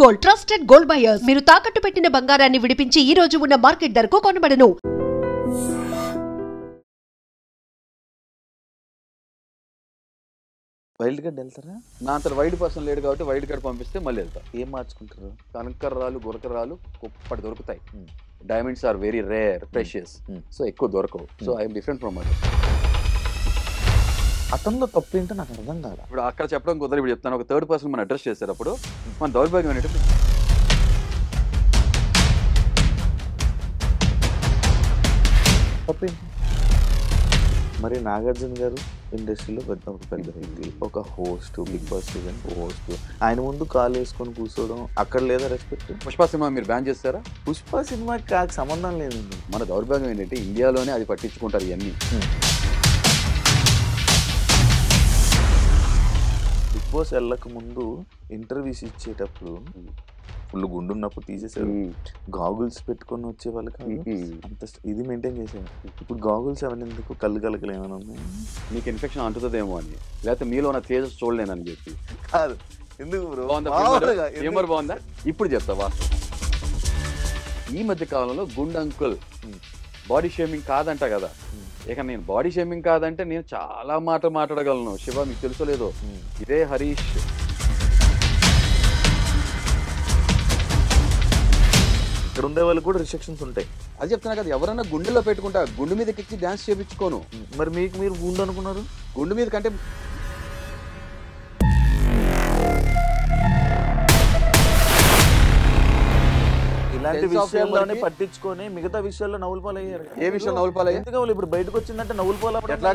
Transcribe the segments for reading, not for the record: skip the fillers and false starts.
Gold trusted gold buyers. మీరు తాకట్టు పెట్టిన బంగారాన్ని విడిపించి ఈ రోజు ఉన్న మార్కెట్ ధరకు కొనబడను. వైల్డ్ కార్డ్ వెళ్తారా? నా అంత వైల్డ్ పర్సన్ లేడు కాబట్టి వైల్డ్ కార్డ్ పంపిస్తే మళ్ళీ వెళ్తా. ఏం మార్చుకుంటారు? కనకర్రాలు గురకరాలు కుప్పటి దొరుకుతాయి. Diamonds are very rare, precious. So ఎక్కువ దొరకవు. So I'm different from other. అతనిలో తప్పు ఏంటో నాకు అర్థం కాదు. ఇప్పుడు అక్కడ చెప్పడం కుదరదు. ఇప్పుడు చెప్తాను. ఒక థర్డ్ పర్సన్ మనం అడ్రస్ చేశారు. అప్పుడు మన దౌర్భాగ్యం ఏంటంటే తప్పేంటి? మరి నాగార్జున గారు ఇండస్ట్రీలో ఒక పెద్ద వ్యక్తి, ఒక host, Bigg boss season host. ఆయన ముందు కాలు వేసుకొని కూర్చోవడం అక్కడ లేదా రెస్పెక్ట్? పుష్ప సినిమా మీరు బ్యాన్ చేస్తారా? పుష్ప సినిమాకి కాకు సంబంధం లేదండి. మన దౌర్భాగ్యం ఏంటంటే ఇండియాలోనే అది పట్టించుకుంటారు ఇవన్నీ. బిగ్ బాస్ వెళ్ళక ముందు ఇంటర్వ్యూస్ ఇచ్చేటప్పుడు ఫుల్ గుండున్నప్పుడు తీసేసారు. గాగుల్స్ పెట్టుకొని వచ్చే వాళ్ళు కాదు, అంత ఇది మెయింటైన్ చేసేవారు. ఇప్పుడు గాగుల్స్ అవన్నీ ఎందుకు? కళ్ళు కలకలు ఏమైనా ఉన్నాయి? మీకు ఇన్ఫెక్షన్ అంటుతుందేమో అని, లేకపోతే మీలో ఉన్న తేజస్ చూడలేనని చెప్పి కాదు. ఎందుకు బ్రో? ఏమర్ బాగుందా? ఇప్పుడు చెప్తావా? ఈ మధ్య కాలంలో గుండ్ అంకుల్ బాడీ షేమింగ్ కాదంట కదా. ఇక నేను బాడీ షేమింగ్ కాదంటే నేను చాలా మాట్లాడగలను. శివ మీకు తెలుసో లేదో, ఇదే హరీష్ ఇక్కడ ఉండే వాళ్ళు కూడా రిస్ట్రిక్షన్స్ ఉంటాయి. అది చెప్తున్నా కదా. ఎవరన్నా గుండెలో పెట్టుకుంటా, గుండు మీదకి ఎక్కి డాన్స్ చేయించుకోను. మరి మీకు మీరు గుండు అనుకున్నారు? గుండు మీద కంటే ఇలాంటి విషయాల్లోనే పట్టించుకొని మిగతా విషయాల్లో నవ్వులు పాలయ్యారు. ఏ విషయం నవ్వులు పాలయ్యారు? ఎందుకు ఇప్పుడు బయటకు వచ్చిందంటే నవ్వులు పాలు ఎట్లా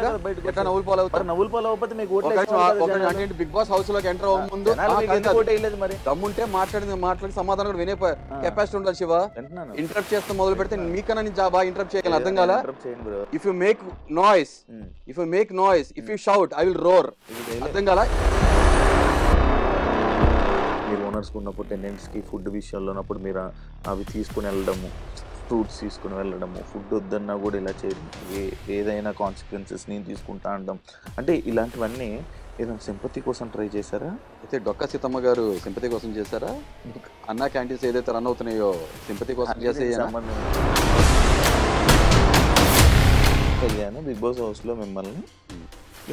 నవ్వులు పాలు అవుతారు? నవ్వులు పాలు అవ్వకపోతే మీకు అంటే బిగ్ బాస్ హౌస్ లోకి ఎంటర్ అవ్వక ముందు మరి దమ్ముంటే మాట్లాడి సమాధానం కూడా వినే కెపాసిటీ ఉండాలి. శివ ఇంటరప్ట్ చేస్తే మొదలు పెడితే మీకన్నా నేను బాగా ఇంటరప్ట్ చేయగలను. అర్థం కాలా? If you make noise, if you shout, I will roar. అర్థం కాలా? మీరు ఓనర్స్కి ఉన్నప్పుడు టెనెంట్స్కి ఫుడ్ విషయంలో ఉన్నప్పుడు మీరు అవి తీసుకుని వెళ్ళడము, ఫ్రూట్స్ తీసుకుని వెళ్ళడము, ఫుడ్ వద్దన్నా కూడా ఇలా చేయడం, ఏదైనా కాన్సిక్వెన్సెస్ నేను తీసుకుంటా అనడం, అంటే ఇలాంటివన్నీ ఏదైనా సింపతి కోసం ట్రై చేశారా? అయితే డొక్కా సీతమ్మ గారు సింపతి కోసం చేశారా? అన్నా క్యాంటీన్స్ ఏదైతే రన్ అవుతున్నాయో సింపతి కోసం చేసే కళ్యాణ్ బిగ్ బాస్ హౌస్లో మిమ్మల్ని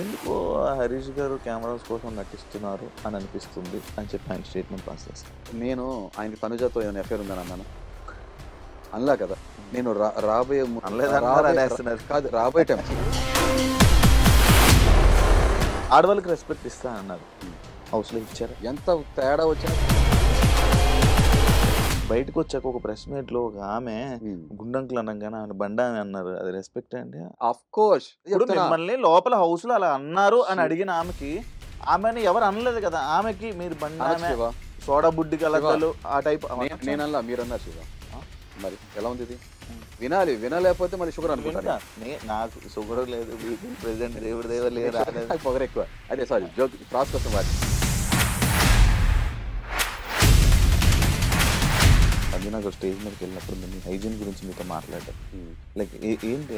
ఎందుకో హరీష్ గారు కెమెరాస్ కోసం నటిస్తున్నారు అని అనిపిస్తుంది అని చెప్పి ఆయన స్టేట్మెంట్ పాస్ చేస్తారు. నేను ఆయనకి తనుజాతో ఏమైనా ఎఫ్ఐఆర్ ఉందని అన్నాను? అనలా కదా. నేను రాబోయే కాదు, రాబోయే టైం ఆడవాళ్ళకి రెస్పెక్ట్ ఇస్తా అన్నారు, హౌస్లో ఇచ్చారు. ఎంత తేడా వచ్చినా బయటకు వచ్చాక ఒక ప్రెస్ మీట్ లో ఒక ఆమె గుండంకులు అనగానే ఆమె బండ అని అన్నారు. అది రెస్పెక్ట్ అండి? Of course. మిమ్మల్ని లోపల హౌస్ లో అలా అన్నారు అని అడిగిన ఆమెని ఎవరు అనలేదు కదా. ఆమెకి మీరు బండ, సోడా బుడ్డి కలగలు ఆ టైప్ నేనల్లా, మీరన్నారు శివ. మరి ఎలా ఉంది ఇది? వినలేకపోతే మరి షుగర్ అనుకుంటా. నాకు షుగర్ లేదు, ప్రెసిడెంట్ దేవుడి దేవ లేదు, పొగరు ఎక్కువ. అదే సారీ, జోక్ క్రాస్ కోసం వాటి. అది నాకు స్టేజ్ మీదకి వెళ్ళినప్పుడు మీ హైజీన్ గురించి మీతో మాట్లాడారు. లైక్ ఏంటి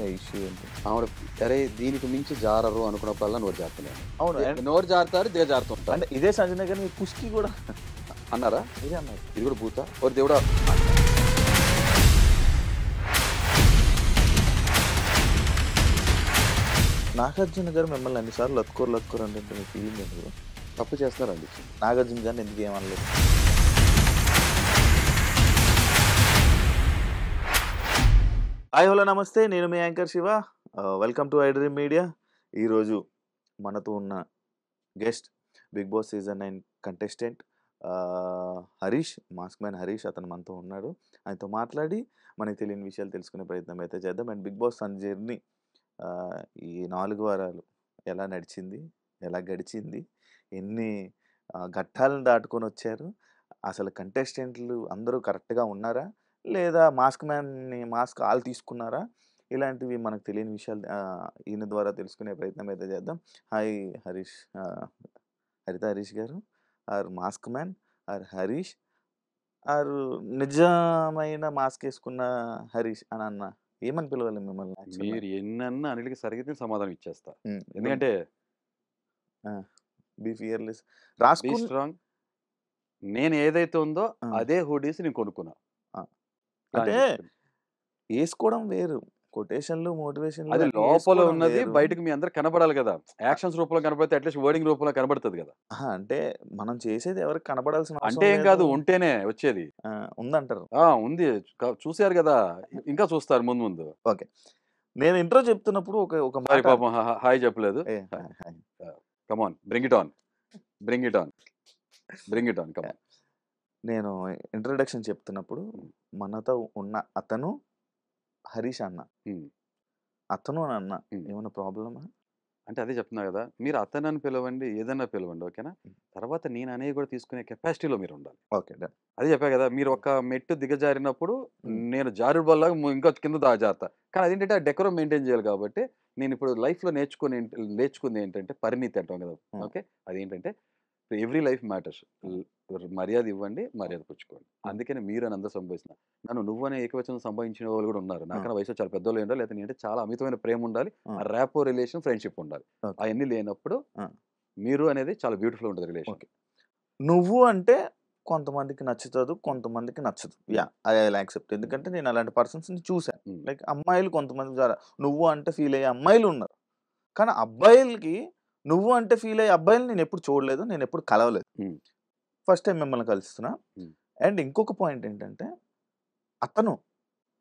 ఆ ఇష్యూ ఏంటి? ఆవిడ అరే దీనికి మించి జారరు అనుకున్నప్పుడల్లా నోరు జారుతున్నాను. అవును, నోరు జారుతారు, దిగ జారుతుంటారు. అంటే ఇదే సంజయ్ గారు మీ కుస్కి కూడా అన్నారా? ఇదే అన్నారు. ఇది కూడా పూత ఒక దేవుడా. నాగార్జున గారు మిమ్మల్ని అన్నిసార్లు లత్కోరు అంటే మీ ఫీలింగ్ ఎందుకు? తప్పు చేస్తారండి. నాగార్జున గారిని ఎందుకు ఏమనలేదు? హాయ్ హలో నమస్తే, నేను మీ anchor Shiva. Welcome to iDream media. ఈరోజు మనతో ఉన్న guest big boss season 9 contestant Harish, mask man Harish. అతను మనతో ఉన్నాడు. ఆయనతో మాట్లాడి మనకి తెలియని విషయాలు తెలుసుకునే ప్రయత్నం అయితే చేద్దాం. అండ్ బిగ్ బాస్ తన జర్నీ ఈ 4 వారాలు ఎలా నడిచింది, ఎలా గడిచింది, ఎన్ని ఘట్టాలను దాటుకొని వచ్చారు, అసలు కంటెస్టెంట్లు అందరూ కరెక్ట్గా ఉన్నారా లేదా మాస్క్ మ్యాన్ని మాస్క్ ఆళ్ళు తీసుకున్నారా, ఇలాంటివి మనకు తెలియని విషయాలు ఈయన ద్వారా తెలుసుకునే ప్రయత్నం అయితే చేద్దాం. Hi Harish, Haritha Harish garu, or mask man, or Harish, or నిజమైన మాస్క్ వేసుకున్న హరీష్ అని అన్న ఏమని పిలవాలి మిమ్మల్ని? మీరు ఎన్నన్నా అన్నిటికీ సరిగ్గా సమాధానం ఇచ్చేస్తా. ఎందుకంటే బీ ఫియర్లెస్ రాసుకుని స్ట్రాంగ్, నేను ఏదైతే ఉందో ఆ. అదే హుడీస్ నేను కొనుక్కున్నా. ఆ. కానీ అంటే వేసుకోవడం వేరు, కొటేషన్లు మోటివేషన్లు అది అన్ని లోపల వేసుకోవడం ఉన్నది వేరు. బయటకు మీ అందరికి కనబడాలి కదా. యాక్షన్స్ రూపంలో కనబడితే అట్లీస్ట్ వర్డింగ్ రూపంలో కనబడుతుంది కదా. అంటే మనం చేసేది ఎవరికి కనబడాల్సిన అంటే అవసరం ఏం లేదు. కాదు, ఉంటేనే వచ్చేది. ఉందంటారు. ఉంది, చూశారు కదా, ఇంకా చూస్తారు ముందు ముందు. ఓకే, నేను ఇంట్రో చెప్తున్నప్పుడు ఒక ఒక సారీ మాట పాపం హాయ్ చెప్పలేదు. Hey, hi, hi. Come on, bring it on, bring it on, bring it on, come on. నేను ఇంట్రొడక్షన్ చెప్తున్నప్పుడు మనతో ఉన్న అతను హరీష్ అన్న, అతను అని అన్న, ఏమైనా ప్రాబ్లమా? అంటే అదే చెప్తున్నా కదా, మీరు అతనని పిలవండి, ఏదన్నా పిలవండి, ఓకేనా. తర్వాత నేను అనేవి కూడా తీసుకునే కెపాసిటీలో మీరు ఉండాలి. Okay, done. అదే చెప్పా కదా, మీరు ఒక మెట్టు దిగజారినప్పుడు నేను జారుడు వల్ల ఇంకా కింద జారుతా. కానీ అదేంటంటే ఆ డెకరం మెయింటైన్ చేయాలి. కాబట్టి నేను ఇప్పుడు లైఫ్లో నేర్చుకుంది ఏంటంటే పరిణితి అంటాం కదా. ఓకే, అదేంటంటే ఎవ్రీ లైఫ్ మ్యాటర్స్. మర్యాద ఇవ్వండి, మర్యాద పుచ్చుకోండి. అందుకని మీరు అని అందరూ సంభవిస్తున్నా. నన్ను నువ్వనే ఏకవచనం సంభవించిన వాళ్ళు కూడా ఉన్నారు. నాకన్నా వయసు చాలా పెద్దోళ్ళు ఉండాలి, లేకపోతే నేనంటే చాలా అమితమైన ప్రేమ ఉండాలి, ఆ ర్యాపో రిలేషన్, ఫ్రెండ్షిప్ ఉండాలి. అవన్నీ లేనప్పుడు మీరు అనేది చాలా బ్యూటిఫుల్ ఉంటుంది రిలేషన్. నువ్వు అంటే కొంతమందికి నచ్చుతుంది, కొంతమందికి నచ్చదు. Yeah, I accept. ఎందుకంటే నేను అలాంటి పర్సన్స్ ని చూసాను. లైక్ అమ్మాయిలు కొంతమంది నువ్వు అంటే ఫీల్ అయ్యే అమ్మాయిలు ఉన్నారు. కానీ అబ్బాయిలకి నువ్వు అంటే ఫీల్ అయ్యే అబ్బాయిలు నేను ఎప్పుడు చూడలేదు, నేను ఎప్పుడు కలవలేదు. ఫస్ట్ టైం మిమ్మల్ని కలుస్తున్నా. అండ్ ఇంకొక పాయింట్ ఏంటంటే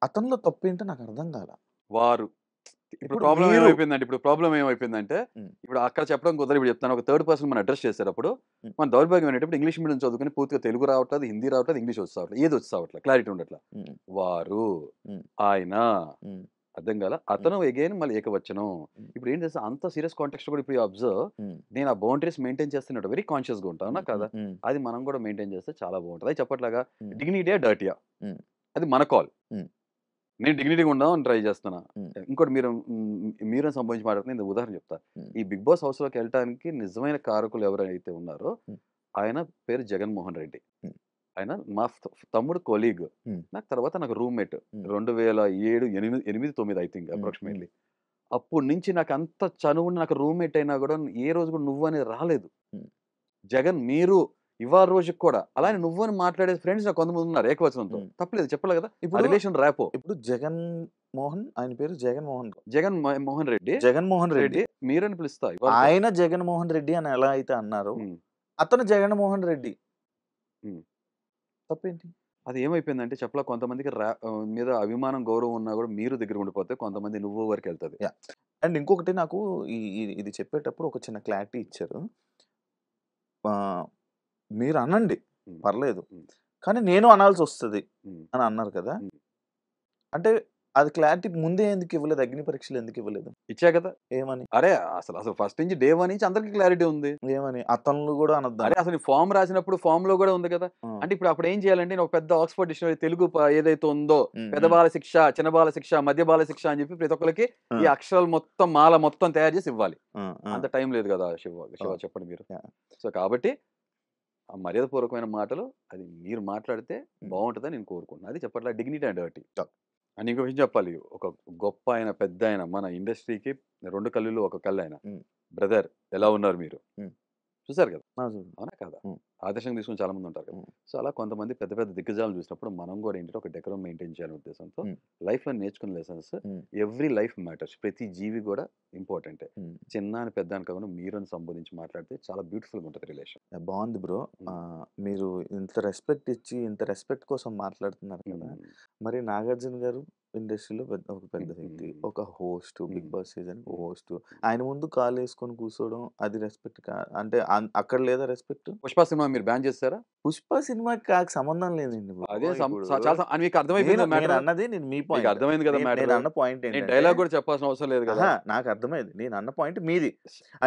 అతనిలో తప్పు ఏంటో నాకు అర్థం కాల. వారు ఇప్పుడు ప్రాబ్లం ఏమైపోయిందంటే ఇప్పుడు అక్కడ చెప్పడం కుదరదు. ఇప్పుడు చెప్తాను, ఒక థర్డ్ పర్సన్ మనం అడ్రస్ చేసేటప్పుడు మన దౌర్భాగ్యం ఏంటంటే ఇంగ్లీష్ మీడియం చదువుకుని పూర్తిగా తెలుగు రావట్లేదు, హిందీ రావట్లేదు, ఇంగ్లీష్ వచ్చి ఏది వచ్చి రావట్లేదు, క్లారిటీ ఉండట్లా. వారు, ఆయన, అర్థం కాల, అతను అగైన్ మళ్ళీ ఏకవచనం. ఇప్పుడు ఏం చేస్తా అంత సీరియస్ కాంటెక్స్ట్ కూడా ఇప్పుడు అబ్జర్వ్, నేను ఆ బౌండరీస్ మెయింటైన్ చేస్తున్నట్టు వెరీ కాన్షియస్ గా ఉంటాను కదా. అది మనం కూడా మెయింటైన్ చేస్తే చాలా బాగుంటుంది. అది చెప్పట్లాగా డిగ్నిటీయా డర్టీయా అది మన కాల్. నేను డిగ్నిటీగా ఉండాలని ట్రై చేస్తున్నా. ఇంకోటి మీరు సంబంధించి మాట్లాడుతున్నా, నేను ఉదాహరణ చెప్తా. ఈ బిగ్ బాస్ హౌస్ లోకి వెళ్ళడానికి నిజమైన కారకులు ఎవరైతే ఉన్నారో ఆయన పేరు జగన్మోహన్ రెడ్డి. ఆయన మా తమ్ముడు కొలీగ్, నాకు తర్వాత నాకు రూమ్మేట్ 2007, 8, 9 ఐ థింక్ అప్రాక్సిమేట్లీ. అప్పటి నుంచి నాకు అంత చనువు, నాకు రూమ్మేట్ అయినా కూడా ఏ రోజు కూడా నువ్వు అనేది రాలేదు. జగన్ మీరు ఇవాళ రోజుకి కూడా అలానే నువ్వు అని మాట్లాడే ఫ్రెండ్స్ నాకు కొంతమంది ఉన్నారు ఏకవచనంతో. తప్పలేదు, చెప్పలే కదా. ఇప్పుడు రిలేషన్ ర్యాపో. ఇప్పుడు జగన్మోహన్, ఆయన పేరు జగన్మోహన్ రెడ్డి, జగన్మోహన్ రెడ్డి మీరని పిలుస్తా. ఆయన జగన్మోహన్ రెడ్డి అని ఎలా అయితే అన్నారు, అతను జగన్మోహన్ రెడ్డి, తప్పేంటి? అది ఏమైపోయిందంటే చెప్పలా, కొంతమందికి మీద అభిమానం, గౌరవం ఉన్నా కూడా మీరు దగ్గర ఉండిపోతే కొంతమంది నువ్వు వరకు వెళ్తుంది. అండ్ ఇంకొకటి నాకు ఇది చెప్పేటప్పుడు ఒక చిన్న క్లారిటీ ఇచ్చారు. మీరు అనండి పర్లేదు, కానీ నేను అనాల్సి వస్తుంది అని అన్నారు కదా. అంటే అది క్లారిటీ ముందే ఎందుకు ఇవ్వలేదు? అగ్ని పరీక్షలు ఎందుకు ఇవ్వలేదు? ఇచ్చా కదా. ఏమని? అరే అసలు ఫస్ట్ నుంచి డే 1 నుంచి అందరికి క్లారిటీ ఉంది. ఏమని? అతను కూడా అనొద్దు. అరే అసలు ఫామ్ రాసినప్పుడు ఫామ్ లో కూడా ఉంది కదా. అంటే ఇప్పుడు ఏం చేయాలంటే నేను ఒక పెద్ద ఆక్స్ఫర్డ్ డిక్షనరీ తెలుగు ఏదైతే ఉందో, పెద్ద బాల శిక్ష, చిన్న బాల శిక్ష, మధ్య బాల శిక్ష అని చెప్పి ప్రతి ఒక్కరికి ఈ అక్షరాలు మొత్తం మాల మొత్తం తయారు చేసి ఇవ్వాలి. అంత టైం లేదు కదా శివ చెప్పండి మీరు. సో కాబట్టి ఆ మర్యాదపూర్వకమైన మాటలు అది మీరు మాట్లాడితే బాగుంటుందని నేను కోరుకుంటున్నాను. అది చెప్పట్లా డిగ్నిటీ అండ్ డర్టీ. అని ఇంకో విషయం చెప్పాలి, ఒక గొప్ప ఆయన, పెద్ద ఆయన, మన ఇండస్ట్రీకి 2 కళ్ళులో 1 కళ్ళు ఆయన. బ్రదర్ ఎలా ఉన్నారు మీరు? చూసారు కదా, అవునా కదా? ఆదర్శంగా తీసుకుని చాలా మంది ఉంటారు కదా. సో అలా కొంతమంది పెద్ద పెద్ద దిగ్గజాలను చూసినప్పుడు మనం కూడా ఏంటంటే ఒక డెకరం మెయింటైన్ చేయాలనే ఉద్దేశంతో లైఫ్ లో నేర్చుకునే లెసన్స్, ఎవ్రీ లైఫ్ మ్యాటర్స్, ప్రతి జీవి కూడా ఇంపార్టెంటే. చిన్న అని పెద్ద అని కాకుండా మీరు అని సంబోధించి మాట్లాడితే చాలా బ్యూటిఫుల్ గా ఉంటుంది రిలేషన్. బాగుంది బ్రో. మీరు ఇంత రెస్పెక్ట్ ఇచ్చి ఇంత రెస్పెక్ట్ కోసం మాట్లాడుతున్నారు కదా. మరి నాగార్జున గారు ఇండస్ట్రీలో ఒక పెద్ద వ్యక్తి, ఒక host, Bigg boss season host, ఆయన ముందు కాలు వేసుకొని కూర్చోవడం అది రెస్పెక్ట్ అంటే అక్కడ లేదా రెస్పెక్ట్? పుష్ప సినిమా మీరు బ్యాన్ చేస్తారా? పుష్ప సినిమాకి నాకు సంబంధం లేదండి. అదే మీకు అర్థమైపోయింది అన్నది. నేను మీ పాయింట్ అర్థమైంది కదా. నేను అన్న పాయింట్ డైలాగ్ కూడా చెప్పాల్సిన అవసరం లేదు కదా. నాకు అర్థమైంది. నేను అన్న పాయింట్ మీది.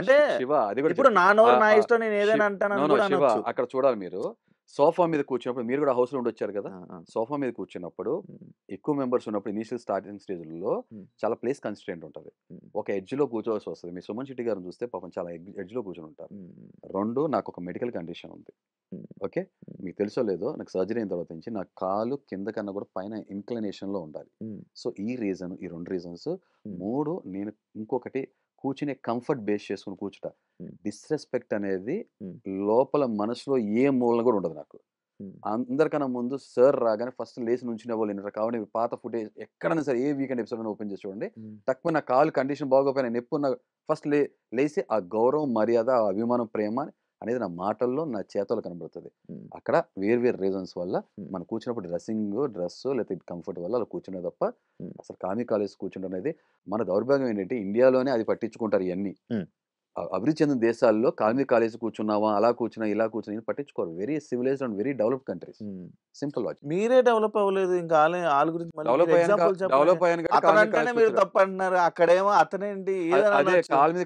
అంటే శివ అది కూడా ఇప్పుడు నా నోరు నా ఇష్టం, నేను ఏదైనా అంటాను. అక్కడ చూడాలి, మీరు సోఫా మీద కూర్చున్నప్పుడు, మీరు కూడా హౌస్ లో ఉండొచ్చారు కదా, సోఫా మీద కూర్చున్నప్పుడు ఎక్కువ మెంబర్స్ ఉన్నప్పుడు ఇనిషియల్ స్టార్టింగ్ స్టేజ్లో చాలా ప్లేస్ కన్స్ట్రెంట్ ఉంటుంది. ఒక ఎడ్జ్ లో కూర్చోవలసి వస్తుంది. మీ సుమన్ శెట్టి గారిని చూస్తే పాపం చాలా ఎడ్జ్ లో కూర్చొని ఉంటారు. 2, నాకు ఒక మెడికల్ కండిషన్ ఉంది. ఓకే, మీకు తెలుసో లేదో, నాకు సర్జరీ అయిన తర్వాత నుంచి నా కాలు కింద కన్నా కూడా పైన ఇన్క్లినేషన్ లో ఉండాలి. సో ఈ 2 రీజన్స్. 3, నేను ఇంకొకటి కూర్చునే కంఫర్ట్ బేస్ చేసుకుని కూర్చుంటా. డిస్రెస్పెక్ట్ అనేది లోపల మనసులో ఏ మూలన కూడా ఉండదు నాకు. అందరికన్నా ముందు సార్ రాగానే ఫస్ట్ లేచి నుంచునే వాళ్ళు వినరు కాబట్టి మీరు పాత ఫుటేజ్ ఎక్కడైనా సరే ఏ వీకెండ్ ఎపిసోడ్ ఓపెన్ చేసి చూడండి. తక్కువ నా కాలు కండిషన్ బాగోపోయినా నొప్పి ఉన్న ఫస్ట్ లేచి ఆ గౌరవం మర్యాద ఆ అభిమానం ప్రేమ అనేది నా మాటల్లో నా చేతల్లో కనబడుతుంది. అక్కడ వేరు రీజన్స్ వల్ల మనం కూర్చున్నప్పుడు డ్రెస్ లేకపోతే కంఫర్ట్ వల్ల అలా కూర్చునే తప్ప అసలు కాలేజ్ కూర్చుంటే అనేది మన దౌర్భాగ్యం ఏంటంటే ఇండియాలోనే అది పట్టించుకుంటారు. ఇవన్నీ అభివృద్ధి చెందిన దేశాల్లో కాలేజ్ కూర్చున్నావా అలా కూర్చున్నా ఇలా కూర్చున్నా పట్టించుకోరు. Very civilized and very developed countries. Simple logic. మీరే డెవలప్ అవ్వలేదు ఇంకా వాళ్ళ గురించి డెవలప్ అయ్యాను మీరు తప్పు అంటున్నారు. అక్కడేమో అతనేంటి అదే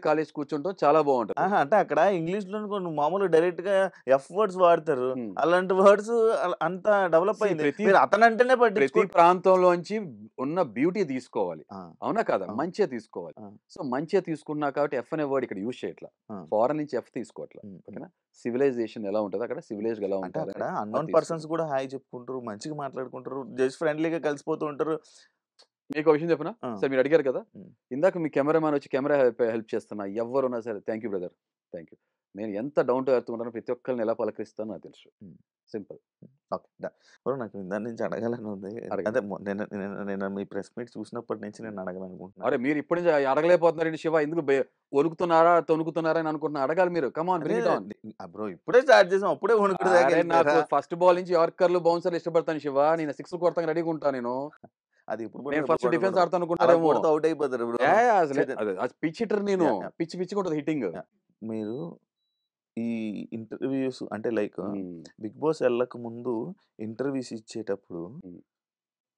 కాలేజ్ కూర్చుంటాం చాలా బాగుంటుంది. అంటే అక్కడ ఇంగ్లీష్ లో మామూలు డైరెక్ట్ గా ఎఫ్ వర్డ్స్ వాడతారు. అలాంటి వర్డ్స్ అంత డెవలప్ అయింది. అతనంటేనే ప్రతి ప్రాంతంలోంచి ఉన్న బ్యూటీ తీసుకోవాలి. అవునా కదా? మంచిగా తీసుకోవాలి. సో మంచిగా తీసుకున్నా కాబట్టి ఎఫ్ అనే వర్డ్ ఇక్కడ యూజ్ చేయట్లా. ఫారెన్ నుంచి ఎఫ్ తీసుకోవట్లా. ఓకేనా? సివిలైజేషన్ ఎలా ఉంటుంది అక్కడ, సివిలైజ్డ్ ఎలా ఉంటుంది అక్కడ అన్నోన్ పర్సన్స్ కూడా హాయ్ చెప్పుకుంటారు, మంచిగా మాట్లాడుకుంటారు, జస్ట్ ఫ్రెండ్లీగా కలిసిపోతూ ఉంటారు. మీకు విషయం చెప్పనా సార్, మీరు అడిగారు కదా ఇందాక మీ కెమెరామ్యాన్ వచ్చి కెమెరా హెల్ప్ చేస్తున్నా ఎవరున్నా సరే thank you brother, thank you. నేను ఎంత డౌన్ టు ఎర్త్ ఉంటానో ప్రతి ఒక్కరిని ఎలా పలకరిస్తానో నాకు తెలుసు. సింపుల్. నాకు దాని నుంచి అడగాలని ఉంది. అదే నేను మీ ప్రెస్ మీట్ చూసినప్పటి నుంచి నేను అడగాలనుకుంటున్నాను. అరే మీరు ఇప్పటి నుంచి అడగలేకపోతున్నారండి శివ, ఎందుకు వణుకుతున్నారా తొనుకుతున్నారా అని అనుకుంటున్నా. అడగాలి మీరు. కమాన్ బ్రో, ఇప్పుడే స్టార్ట్ చేసాం, అప్పుడే నాకు ఫస్ట్ బాల్ నుంచి యార్కర్లు బౌన్సర్లు ఇష్టపడతాను శివ. నేను 6 కొడతాను రెడీగా ఉంటాను. నేను అది ఇప్పుడు నేను ఫస్ట్ డిఫెన్స్ ఆడతాను అనుకుంటారేమో. అవుట్ అయిపోతారు పిచ్ హిట్టర్ నేను. పిచ్చి ఉంటుంది హిట్టింగ్. మీరు ఈ ఇంటర్వ్యూస్ అంటే లైక్ బిగ్ బాస్ వెళ్ళక ముందు ఇంటర్వ్యూస్ ఇచ్చేటప్పుడు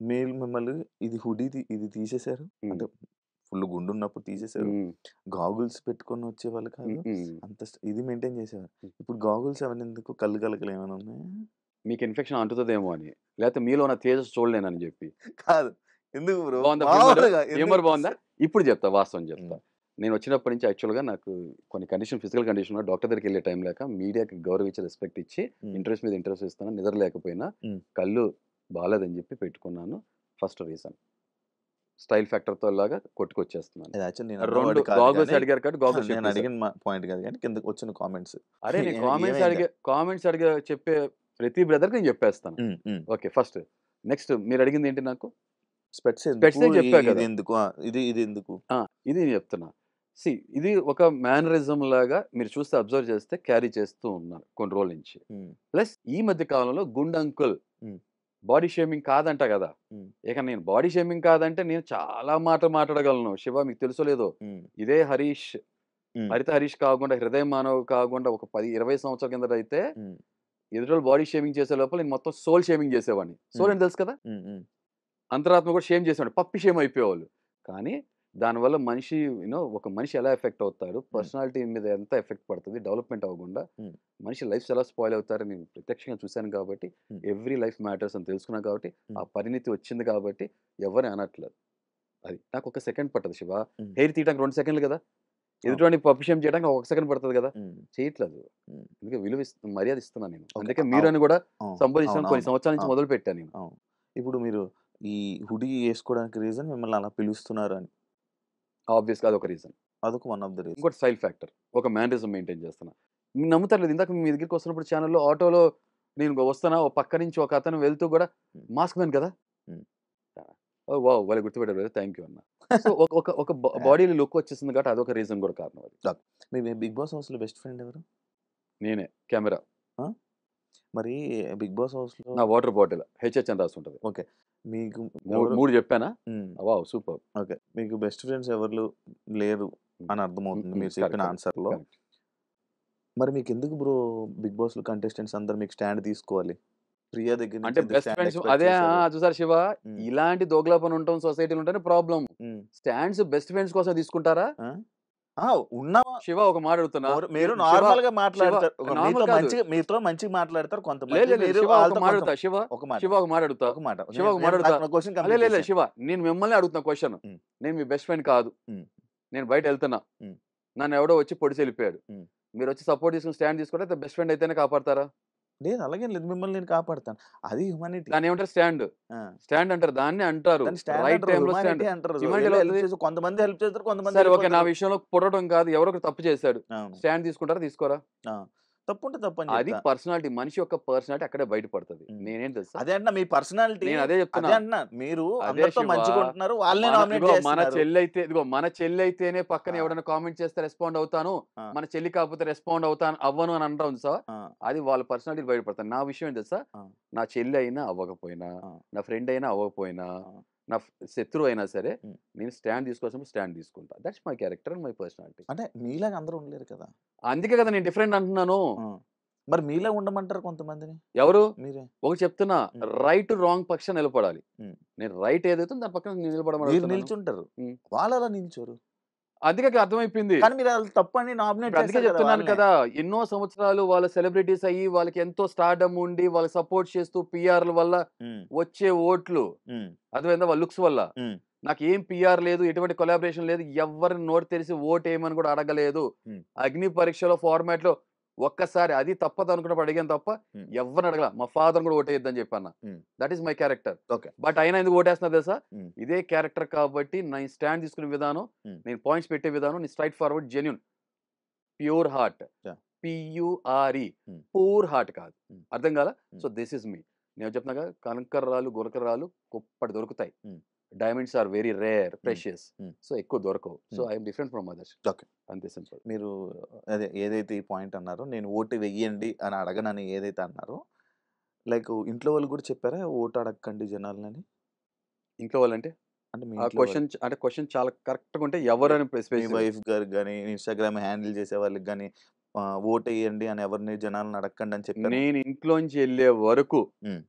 మీరు మిమ్మల్ని ఇది హుడీ ఇది తీసేశారు, అంటే ఫుల్ గుండు ఉన్నప్పుడు తీసేశారు. గాగుల్స్ పెట్టుకొని వచ్చేవాళ్ళు కాదు, అంత ఇది మెయింటైన్ చేసేవారు. ఇప్పుడు గాగుల్స్ అవన్నీ ఎందుకు? కళ్ళు కలకలు ఏమైనా ఉన్నాయా? మీకు ఇన్ఫెక్షన్ అంటుతుందేమో అని, లేకపోతే మీలో ఉన్న తేజస్ చూడలేనని చెప్పి కాదు. ఎందుకు బ్రో? బాగుందా? ఇప్పుడు చెప్తా, వాస్తవం చెప్తా. నేను వచ్చినప్పటి నుంచి యాక్చువల్గా నాకు కొన్ని ఫిజికల్ కండిషన్ డాక్టర్ దగ్గరికి వెళ్ళే టైం లేక మీడియాకి గౌరవించి రెస్పెక్ట్ ఇచ్చి ఇంట్రెస్ట్ మీద ఇంట్రెస్ట్ ఇస్తాను. నిద్ర లేకపోయినా కళ్ళు బాగాలేదని చెప్పి పెట్టుకున్నాను. ఫస్ట్ రీజన్ స్టైల్ ఫ్యాక్టర్ తో లాగా కొట్టుకొచ్చేస్తున్నాను. అడిగారు కాబట్టి గాగుల్స్ అడిగిన పాయింట్ కాదు కానీ కిందకి వచ్చిన కామెంట్స్. అరే నేను కామెంట్స్ అడిగే చెప్పే ప్రతి బ్రదర్కి నేను చెప్పేస్తాను. ఓకే, ఫస్ట్ నెక్స్ట్ మీరు అడిగింది ఏంటి? నాకు స్పెట్స్ చెప్పా కదా ఎందుకు, ఇది ఎందుకు, ఇది నేను చెప్తున్నా. ఇది ఒక మేనరిజం లాగా మీరు చూస్తే అబ్జర్వ్ చేస్తే క్యారీ చేస్తూ ఉన్నారు కొన్ని రోజుల నుంచి. ప్లస్ ఈ మధ్య కాలంలో గుండ్ అంకుల్ బాడీ షేమింగ్ కాదంట కదా. ఇక నేను బాడీ షేమింగ్ కాదంటే నేను చాలా మాట్లాడగలను శివ, మీకు తెలుసో లేదో. ఇదే హరిత హరీష్ కాకుండా హృదయ మానవ్ కాకుండా ఒక 10-20 సంవత్సరాల కింద అయితే ఎదురు బాడీ షేమింగ్ చేసే లోపల నేను మొత్తం సోల్ షేమింగ్ చేసేవాడిని. సోల్ అని తెలుసు కదా, అంతరాత్మ కూడా షేమ్ చేసేవాడు, పప్పి షేమ్ అయిపోయేవాళ్ళు. కానీ దానివల్ల ఒక మనిషి ఎలా ఎఫెక్ట్ అవుతాడు, పర్సనాలిటీ మీద ఎంత ఎఫెక్ట్ పడుతుంది, డెవలప్మెంట్ అవ్వకుండా మనిషి లైఫ్ ఎలా స్పాయిల్ అవుతారని నేను ప్రత్యక్షంగా చూశాను కాబట్టి, ఎవ్రీ లైఫ్ మ్యాటర్స్ అని తెలుసుకున్నాను కాబట్టి, ఆ పరిణితి వచ్చింది కాబట్టి ఎవరిని అనట్లేదు. అది నాకు ఒక సెకండ్ పట్టదు శివ. హెయిర్ తీయడానికి 2 సెకండ్లు కదా, ఎదుటి పప్పి షేమ్ చేయడానికి 1 సెకండ్ పడుతుంది కదా. చేయట్లేదు, అందుకే విలువ మర్యాద ఇస్తున్నాను నేను. అందుకే మీరు అని కూడా సంబోధించడం కొన్ని సంవత్సరాల నుంచి మొదలు పెట్టాను నేను. ఇప్పుడు మీరు ఈ హుడీ వేసుకోవడానికి రీజన్ మిమ్మల్ని అలా పిలుస్తున్నారు అని ఆబ్వియస్గా అదొక రీజన్, అదొక వన్ ఆఫ్ ద రీజన్. ఇంకోటి స్టైల్ ఫ్యాక్టర్, ఒక మేనరిజం మెయింటైన్ చేస్తున్నా. మీరు నమ్ముతారు ఇందాక మీ దగ్గరికి వస్తున్నప్పుడు ఛానల్లో ఆటోలో నేను వస్తున్నా, ఒక పక్క నుంచి ఒక అతను వెళ్తూ కూడా మాస్క్ మ్యాన్ కదా, వావ్ వాళ్ళు గుర్తుపెట్టారు, థ్యాంక్ యూ అన్న. సో ఒక బాడీలో లుక్ వచ్చేసింది కాబట్టి అదొక రీజన్ కూడా కారణం. అది మీ బిగ్ బాస్ హౌస్లో బెస్ట్ ఫ్రెండ్ ఎవరు? నేనే. కెమెరా. మరి బిగ్ బాస్ హౌస్ లో నా వాటర్ బాటిల్ హెచ్హెచ్ అని రాసి ఉంటుంది. ఓకే, మీకు 3 చెప్పానా? Wow super. ఓకే, మీకు బెస్ట్ ఫ్రెండ్స్ ఎవరు లేరు అని అర్థమవుతుంది మీరు చెప్పిన ఆన్సర్ లో. మరి మీకు ఎందుకు బ్రో బిగ్ బాస్ లో కంటెస్టెంట్స్ అందరు మీకు స్టాండ్ తీసుకోవాలి? ప్రియా దగ్గర అంటే బెస్ట్ ఫ్రెండ్స్ అదే చూసారు శివ, ఇలాంటి దోగ్లా పని ఉంటాం సొసైటీలో ఉంటేనే ప్రాబ్లం. స్టాండ్స్ బెస్ట్ ఫ్రెండ్స్ కోసం తీసుకుంటారా? ఉన్నావా శివ, ఒక మాట అడుగుతున్నా, మీరు నార్మల్ గా మాట్లాడతారు, మీతో మంచిగా మాట్లాడతారు కొంతమంది. శివ నేను మిమ్మల్ని అడుగుతున్నా క్వశ్చన్. నేను మీ బెస్ట్ ఫ్రెండ్ కాదు, నేను బయట వెళ్తున్నా, నన్ను ఎవడో వచ్చి పొడిచి వెళ్ళిపోయాడు, మీరు వచ్చి సపోర్ట్ తీసుకుని స్టాండ్ తీసుకుంటే బెస్ట్ ఫ్రెండ్ అయితేనే కాపాడతారా? లేదు, అలాగే లేదు, మిమ్మల్ని నేను కాపాడతాను, అది హ్యూమానిటీ. దాన్ని ఏమంటారు? స్టాండ్ అంటారు, దాన్ని అంటారు. రైట్ టైం లో స్టాండ్. కొంతమంది హెల్ప్ చేస్తారు, కొంతమంది. సరే ఓకే, నా విషయంలో పొడవడం కాదు, ఎవరో తప్పు చేశాడు, స్టాండ్ తీసుకుంటారా తీసుకోరా? తప్పు ఉంటే తప్పు అని అది చెప్తా. పర్సనాలిటీ, మనిషి యొక్క పర్సనాలిటీ అక్కడే బయటపడుతుంది. నేనేం తెలుసా, అదే అంటున్నా మీ పర్సనాలిటీ. నేను అదే చెప్తున్నా. అదే అంటున్నా మీరు అదే అందరితో శివ, మంచిగా ఉంటున్నారు, వాళ్ళనే నామినేట్ మన చేస్తున్నారు. చెల్లి అయితేనే పక్కన ఆ. ఎవరైనా కామెంట్ చేస్తే రెస్పాండ్ అవుతాను, ఆ. మన చెల్లి కాకపోతే రెస్పాండ్ అవ్వను అని అంటాం సార్. ఆ, అది వాళ్ళ పర్సనాలిటీ బయటపడతాను. నా విషయం ఏం తెలుసా, ఆ. నా చెల్లి అయినా అవ్వకపోయినా, ఆ. నా ఫ్రెండ్ అయినా అవ్వకపోయినా, ఆ. నా శత్రువు అయినా సరే, ఉమ్. నేను స్టాండ్ తీసుకోవాల్సినప్పుడు స్టాండ్ తీసుకుంటా. That's my character and my personality. అంటే మీలాగా అందరూ ఉండలేరు కదా. అందుకే కదా నేను డిఫరెంట్ అంటున్నాను. ఆ. మరి మీలా ఉండమంటారు కొంతమందిని. ఎవరు మీరే. ఒకటి చెప్తున్నా, ఉమ్. రైట్ రాంగ్ పక్షం నిలబడాలి. ఉమ్. నేను రైట్ ఏదైతే దాని పక్కన నేను నిలబడమని మీరు అడుగుతున్నాను. నిల్చుంటారు, ఉమ్. వాళ్ళు అలా నిల్చోరు. అందుకే అర్థమైపోయింది. కానీ మీరు వాళ్ళు తప్పు అని నామినేట్ ఇప్పుడు అందుకే చేస్తారు కదా చెప్తున్నాను వాళ్ళని. కదా, ఎన్నో సంవత్సరాలు వాళ్ళ సెలబ్రిటీస్ అయ్యి వాళ్ళకి ఎంతో స్టార్డమ్ ఉండి వాళ్ళకి సపోర్ట్ చేస్తూ పిఆర్ల వల్ల ఉమ్. వచ్చే ఓట్లు, ఉమ్. అర్థమైందా, వాళ్ళ లుక్స్ వల్ల. ఉమ్. నాకు ఏం పిఆర్ లేదు, ఎటువంటి కొలాబరేషన్ లేదు, ఎవరిని నోరు తెరిచి ఓట్ వేయమని కూడా అడగలేదు. ఉమ్. అగ్ని పరీక్షలో ఫార్మాట్ లో ఒక్కసారి అది తప్పదు అనుకున్నప్పుడు అడిగాను తప్ప ఉమ్. ఎవరిని అడగల. మా ఫాదర్ కూడా ఓటేయద్దని చెప్పాను. Um. That is my character. Okay. But అయినా ఎందుకు ఓటేస్తున్నా తెలుసా, ఉమ్. ఇదే క్యారెక్టర్ కాబట్టి నేను స్టాండ్ తీసుకునే విధానం, ఉమ్. నేను పాయింట్స్ పెట్టే విధానం, నేను straightforward, genuine, pure heart, Yeah. PURE, um. Poor heart కాదు. ఉమ్. అర్థం కాల. Um. So this is me. నేను చెప్తున్నా కదా, కంకర్రాలు గురకరాలు కుప్పటి దొరుకుతాయి, um. Diamonds are very rare, precious. Um. So ఎక్కువ దొరకవు. So um. I'm different from others. Okay. అంతే సింపుల్. మీరు అదే ఏదైతే ఈ పాయింట్ అన్నారో, నేను ఓటు వెయ్యండి అని అడగనని ఏదైతే అన్నారో, లైక్ ఇంట్లో వాళ్ళు కూడా చెప్పారా ఓటు అడగకండి జనాలని? ఇంట్లో వాళ్ళంటే అంటే మీ ఆ ఇంట్లో క్వశ్చన్ చాలా కరెక్ట్గా ఉంటే ఎవరని మీ specify- వైఫ్ గారికి కానీ, ఇన్స్టాగ్రామ్ హ్యాండిల్ చేసే వాళ్ళకి కానీ ఓటు వేయండి అని ఎవరిని జనాలను అడగకండి అని చెప్పారు. నేను ఇంట్లోంచి వెళ్ళే వరకు ఉమ్.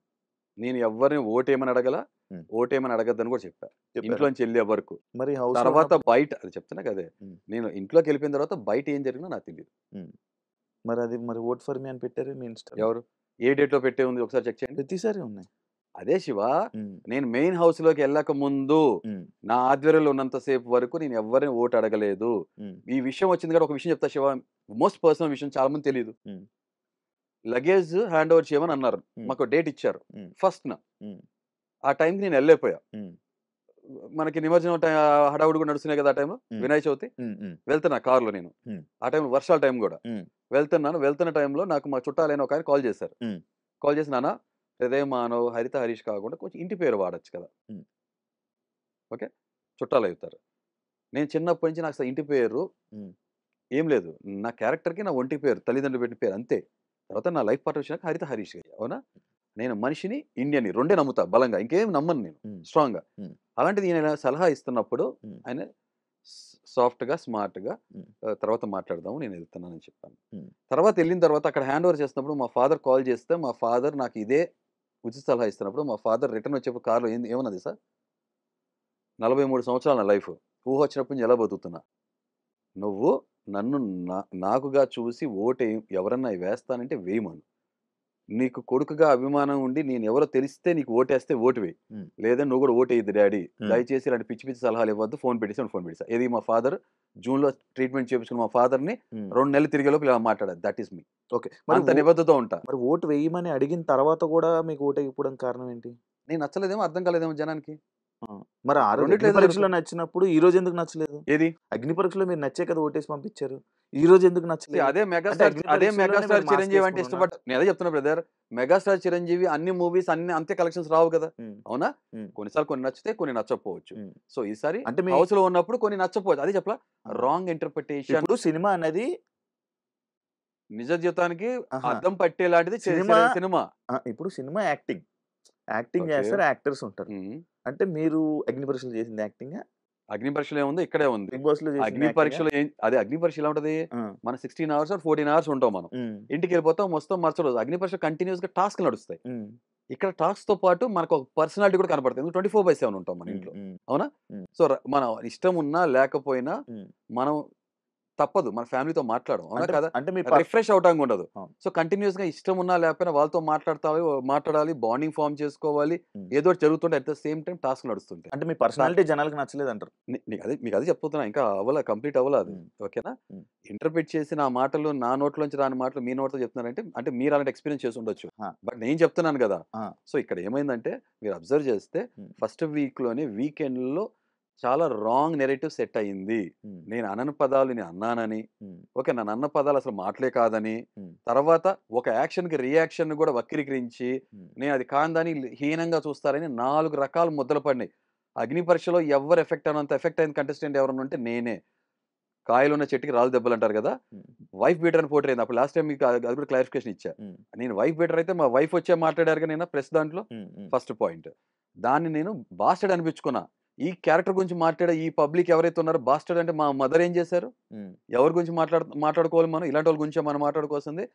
నేను ఎవరిని ఓటేయమని అడగల, ఉమ్. ఓటేయమని అడగద్దని కూడా చెప్పా. చెప్పారా? ఇంట్లోంచి వెళ్ళే వరకు. మరి హౌస్ తర్వాత బయట, అది చెప్తున్నా కదే, ఉమ్. నేను ఇంట్లోకి వెళ్ళిపోయిన తర్వాత బయట ఏం జరిగినా నాకు తెలియదు. మరి అది మరి ఓట్ ఫర్ మీ అని పెట్టారు మీ ఇన్స్టా. ఎవరు ఏ డేట్ లో పెట్టే ఉంది ఒకసారి చెక్ చేయండి. ప్రతిసారి ఉన్నాయి. అదే శివ, ఉమ్. నేను మెయిన్ హౌస్ లోకి వెళ్ళక ముందు ఉమ్. నా ఆధ్వర్యంలో ఉన్నంత సేపు వరకు నేను ఎవరిని ఓటు అడగలేదు. ఉమ్. ఈ విషయం వచ్చింది కదా, ఒక విషయం చెప్తా శివ, మోస్ట్ పర్సనల్ విషయం, చాలా మంది తెలియదు. ఉమ్. లగేజ్ హ్యాండ్ ఓవర్ చేయమని అన్నారు, ఉమ్. మాకు డేట్ ఇచ్చారు ఉమ్. ఫస్ట్ న. ఉమ్. ఆ టైంకి నేను వెళ్ళలేకపోయా. ఉమ్. మనకి నిమజ్జనం హడావుడి కూడా నడుస్తున్నాయి కదా ఆ టైంలో, ఉమ్. వినాయక చవితి. ఉమ్. ఉమ్. వెళ్తున్నా కార్లో నేను, ఉమ్. ఆ టైంలో వర్షాల టైం కూడా. ఉమ్. వెళ్తున్న టైంలో నాకు మా చుట్టాలైన ఒక ఆయన కాల్ చేశారు. ఉమ్. కాల్ చేసి, నాన్న హృదయ మానవ్, హరిత హరీష్ కాకుండా కొంచెం ఇంటి పేరు వాడచ్చు కదా. ఉమ్. ఓకే, చుట్టాలు అవుతారు. నేను చిన్నప్పటి నుంచి నాకు అసలు ఇంటి పేరు ఉమ్. ఏం లేదు, నా క్యారెక్టర్కి నా ఒంటి పేరు, తల్లిదండ్రులు పెట్టిన పేరు అంతే. తర్వాత నా లైఫ్ పార్ట్నర్ వచ్చినాక హరిత హరీష్ గారు. అవునా, నేను మనిషిని, ఇండియన్ రెండే నమ్ముతా బలంగా, ఇంకేం నమ్మను నేను ఉమ్. స్ట్రాంగ్గా. ఉమ్. అలాంటిది నేను సలహా ఇస్తున్నప్పుడు ఉమ్. ఆయన సాఫ్ట్గా స్మార్ట్గా ఉమ్. తర్వాత మాట్లాడదాము నేను వెళ్తున్నానని చెప్పాను. ఉమ్. తర్వాత వెళ్ళిన తర్వాత అక్కడ హ్యాండ్ ఓవర్ చేస్తున్నప్పుడు మా ఫాదర్ కాల్ చేస్తే, మా ఫాదర్ నాకు ఇదే ఉచిత సలహా ఇస్తున్నప్పుడు మా ఫాదర్ రిటర్న్ వచ్చేప్పుడు కార్లో ఏమన్నది సార్, 43 సంవత్సరాల నా లైఫ్, ఊహ వచ్చినప్పుడు నుంచి ఎలా బతుకుతున్నా, నువ్వు నన్ను నాకుగా చూసి ఓటు ఎవరన్నా వేస్తానంటే వేయమను, నీకు కొడుకుగా అభిమానం ఉండి నేను ఎవరో తెలిస్తే నీకు ఓటేస్తే ఓటు వేయి, ఉమ్. లేదా నువ్వు కూడా ఓటేయద్దు డాడీ, ఉమ్. దయచేసి ఇలాంటి పిచ్చి పిచ్చి సలహాలు ఇవ్వద్దు, ఫోన్ పెట్టేసా. ఇది మా ఫాదర్ జూన్లో ట్రీట్మెంట్ చేయించుకున్న మా ఫాదర్ని ఉమ్. 2 నెలలు తిరిగేలోపు ఇలా మాట్లాడారు. That is me. ఓకే. మరి అంత నిబద్ధతో ఉంటా. మరి ఓటు వేయమని అడిగిన తర్వాత కూడా మీకు ఓటు వేయకపోవడానికి కారణం ఏంటి? నేను నచ్చలేదేమో, అర్థం కాలేదేమో జనానికి. మరి ఆ రోజు రెండిట్లో అగ్ని ఏదో పరీక్షలో నచ్చినప్పుడు ఈ రోజు ఎందుకు నచ్చలేదు? ఏది అగ్ని పరీక్షలో మీరు నచ్చే కదా ఓటేసి పంపించారు, ఈ రోజు ఎందుకు నచ్చలేదు? అదే అంటే మెగాస్టార్ అగ్ని అదే పరీక్షలోనే మెగాస్టార్ మీరు మాస్క్ చిరంజీవి అంటే వేసుకుని ఇష్టపడ్డా. నేను అదే చెప్తున్నా బ్రదర్, మెగాస్టార్ చిరంజీవి అన్ని మూవీస్ అన్ని అంతే కలెక్షన్స్ రావు కదా. ఉమ్. అవునా, ఉమ్. కొన్నిసార్లు కొన్ని నచ్చితే కొన్ని నచ్చకపోవచ్చు. ఉమ్. సో ఈసారి అంటే మీ హౌస్ లో ఉన్నప్పుడు కొన్ని నచ్చకపోవచ్చు. అదే చెప్పలా, ఆ. రాంగ్ ఇంటర్ప్రిటేషన్, ఇప్పుడు సినిమా అనేది నిజ జీవితానికి ఆహా. అద్దం పట్టేలాంటిది సినిమా- సినిమా. ఇప్పుడు సినిమా యాక్టింగ్ Okay. చేస్తారు, యాక్టర్స్ ఉంటారు. ఉమ్. అంటే మీరు అగ్ని పరీక్షలు చేసింది యాక్టింగ్, అగ్ని పరీక్షలు ఏముంది, ఇక్కడే ఉంది. బిగ్ బాస్ లో చేసింది అగ్ని పరీక్షలు అదే అగ్ని పరీక్ష ఎలా ఉంటది, మన 16 hours 14 hours ఉంటాం మనం, ఇంటికి వెళ్ళిపోతాం, వస్తాం మరుసటి రోజు. అగ్ని పరీక్ష కంటిన్యూస్ గా టాస్క్ నడుస్తాయి. ఇక్కడ టాస్క్ తో పాటు మనకు ఒక పర్సనాలిటీ కూడా కనపడుతుంది. 24/7 ఉంటాం మన ఇంట్లో. అవునా, సో మన ఇష్టం ఉన్నా లేకపోయినా మనం తప్పదు, మన ఫ్యామిలీతో మాట్లాడడం. అవునా కదా, అంటే మీ రిఫ్రెష్ అవటానికి ఉండదు. అవును. సో కంటిన్యూస్ గా ఇష్టం ఉన్నా లేకపోయినా వాళ్ళతో మాట్లాడాలి, బాండింగ్ ఫార్మ్ చేసుకోవాలి, ఏదో ఒకటి జరుగుతుంటే at the same time task నడుస్తుంటాయి. అంటే మీ పర్సనాలిటీ జనాలకు నచ్చలేదు అంటారు. మీకు అదే చెప్తున్నా, ఇంకా కంప్లీట్ అవ్వలేదు. ఓకేనా, ఇంటర్ప్రిట్ చేసి నా మాటలు నా నోట్లోంచి రాని మాటలు మీ నోట్తో చెప్తున్నారంటే అంటే మీరు అలాంటి ఎక్స్పీరియన్స్ చేసి ఉండొచ్చు. బట్ నేను చెప్తున్నాను కదా. సో ఇక్కడ ఏమైందంటే మీరు అబ్జర్వ్ చేస్తే ఫస్ట్ వీక్ లోనే వీకెండ్ లో చాలా రాంగ్ నెరేటివ్ సెట్ అయ్యింది. నేను అనని పదాలు నేను అన్నానని, ఓకే నన్ను అన్న పదాలు అసలు మాటలే కాదని, తర్వాత ఒక యాక్షన్కి రియాక్షన్ కూడా వక్రీకరించి నేను అది కాందని హీనంగా చూస్తారని 4 రకాల ముద్దలు పడినాయి. అగ్ని పరీక్షలో ఎవరు ఎఫెక్ట్ అయినంత ఎఫెక్ట్ అయిన కంటెస్టెంట్ ఎవరన్నా ఉంటే నేనే. కాయలు ఉన్న చెట్టుకి రాళ్ళు దెబ్బలు అంటారు కదా, వైఫ్ బీటర్ అని పోటీ అయింది. అప్పుడు లాస్ట్ టైం మీకు అది కూడా క్లారిఫికేషన్ ఇచ్చా. నేను వైఫ్ బీటర్ అయితే మా వైఫ్ వచ్చే మాట్లాడారు నేను ప్రెస్ దాంట్లో ఫస్ట్ పాయింట్. దాన్ని నేను బాస్టర్డ్ అనిపించుకున్నా. ఈ క్యారెక్టర్ గురించి మాట్లాడే ఈ పబ్లిక్ ఎవరైతే ఉన్నారో బాస్టర్డ్ అంటే మా మదర్ ఏం చేశారు, ఎవరి గురించి మాట్లాడుకోవాలి మనం, ఇలాంటి వాళ్ళ గురించి మనం మాట్లాడుకోవాల్సింది.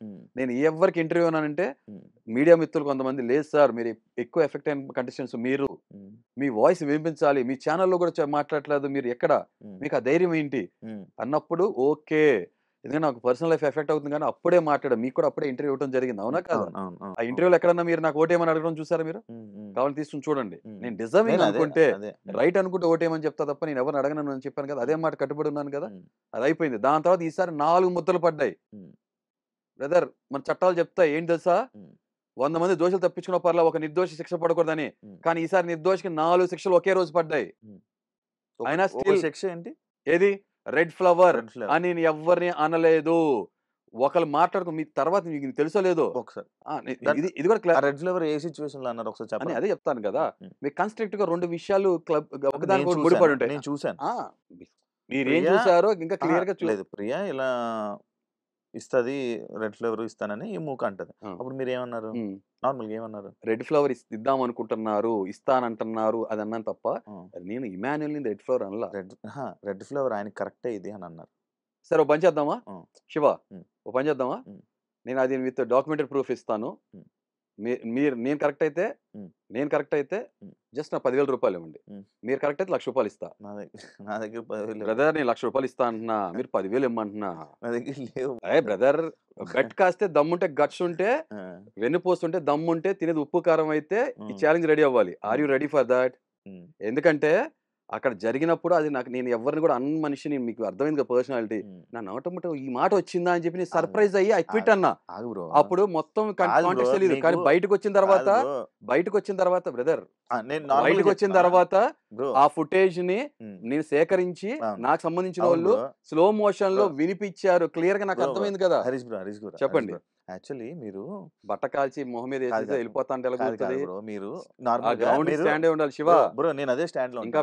నేను ఎవరికి ఇంటర్వ్యూ అన్నానంటే మీడియా మిత్రులు కొంతమంది, లేదు సార్ మీరు ఎక్కువ ఎఫెక్ట్ అయిన కంటెస్టెంట్స్ మీరు, మీ వాయిస్ వినిపించాలి, మీ ఛానల్లో కూడా మాట్లాడలేదు, మీరు ఎక్కడ, మీకు ఆ ధైర్యం ఏంటి అన్నప్పుడు ఓకే, ఎందుకంటే నాకు పర్సనల్ లైఫ్ ఎఫెక్ట్ అవుతుంది కానీ అప్పుడే మాట్లాడారు. మీకు కూడా అప్పుడే ఇంటర్వ్యూ ఇవ్వడం జరిగింది, అవునా కాదు? ఆ ఇంటర్వ్యూలో ఎక్కడన్నా మీరు నాకు ఓటేమని అడగడం చూసారా? మీరు కావాలని తీసుకుని చూడండి. నేను డిజర్వింగ్ అనుకుంటే రైట్ అనుకుంటే ఓటేమని చెప్తా తప్ప నేను ఎవరిని అడగను అని చెప్పాను కదా, అదే మాట కట్టుబడి ఉన్నాను కదా, అది అయిపోయింది. దాని తర్వాత ఈసారి 4 ముద్దలు పడ్డాయి బ్రదర్. మన చట్టాలు చెప్తాయి ఏంటి తెలుసా, 100 మంది దోషులు తప్పించుకున్న పర్లా ఒక నిర్దోషి శిక్ష పడకూడదని, కానీ ఈసారి నిర్దోషికి 4 శిక్షలు ఒకే రోజు పడ్డాయి. అయినా స్టిల్ శిక్ష ఏంటి, ఏది రెడ్ ఫ్లవర్ అని నేను ఎవరిని అనలేదు. ఒకళ్ళు మాట్లాడుకో మీ తర్వాత మీకు తెలుసో లేదో ఒకసారి ఇది కూడా రెడ్ ఫ్లేవర్ ఏ సిచ్యువేషన్ లో అన్నారు ఒకసారి చెప్పండి. అదే చెప్తాను కదా, మీకు కన్స్ట్రక్ట్ గా 2 విషయాలు క్లబ్ ఒకదానికి ముడిపడి ఉంటాయి. నేను చూసాను, మీరు ఏం చూసారో ఇంకా క్లియర్ గా లేదు. ప్రియా ఇలా ఇస్తుంది రెడ్ ఫ్లేవర్ ఇస్తానని ఈ మూక అంటది, అప్పుడు మీరు ఏమన్నారు? నార్మల్గా ఏమన్నారు? రెడ్ ఫ్లవర్ ఇద్దాం అనుకుంటున్నారు, ఇస్తానంటున్నారు అది అన్నాను తప్ప నేను ఇమాన్యుల్ రెడ్ ఫ్లవర్ అనలా. రెడ్ ఫ్లేవర్ ఆయన కరెక్టే ఇది అని అన్నారు. సరే ఓ పని చేద్దామా శివ, ఓ పని చేద్దామా, నేను అది విత్ డాక్యుమెంటరీ ప్రూఫ్ ఇస్తాను. నేను కరెక్ట్ అయితే జస్ట్ నా 10,000 రూపాయలు ఇవ్వండి. మీరు కరెక్ట్ అయితే 1,00,000 రూపాయలు ఇస్తా. నా దగ్గర 10,000 బ్రదర్, నేను 1,00,000 రూపాయలు ఇస్తా అంటున్నా, మీరు 10,000 ఇమ్మంటున్నా. నా దగ్గర లేవు. అయ్యే బ్రదర్, గట్ కాస్తే దమ్ముంటే, గట్స్ ఉంటే, వెన్నుపోస్తుంటే, దమ్ముంటే, తినేది ఉప్పు కారం అయితే ఈ ఛాలెంజ్ రెడీ అవ్వాలి. Are you ready for that? ఎందుకంటే అక్కడ జరిగినప్పుడు అది నాకు, నేను ఎవరిని కూడా అన్న మనిషిని, మీకు అర్థమైంది కదా పర్సనాలిటీ, నా నోటముట ఈ మాట వచ్చిందా అని చెప్పి నేను సర్ప్రైజ్ అయ్యి ఐ క్విట్ అన్నా. అప్పుడు మొత్తం కాంటెక్స్ట్ తెలియదు, కానీ బయటకు వచ్చిన తర్వాత బ్రదర్, బయటకు వచ్చిన తర్వాత ఆ ఫుటేజ్ ని నేను సేకరించి నాకు సంబంధించిన వాళ్ళు స్లో మోషన్ లో వినిపించారు క్లియర్ గా, నాకు అర్థమైంది కదా. చెప్పండి. యాక్చువల్లీ మీరు బట్ట కాల్చి మొహం మీద వెళ్ళిపోతా అంటే ఎలా కుదురుతుంది? మీరు స్టాండ్ ఉండాలి శివ. బ్రో నేను అదే స్టాండ్ లో ఇంకా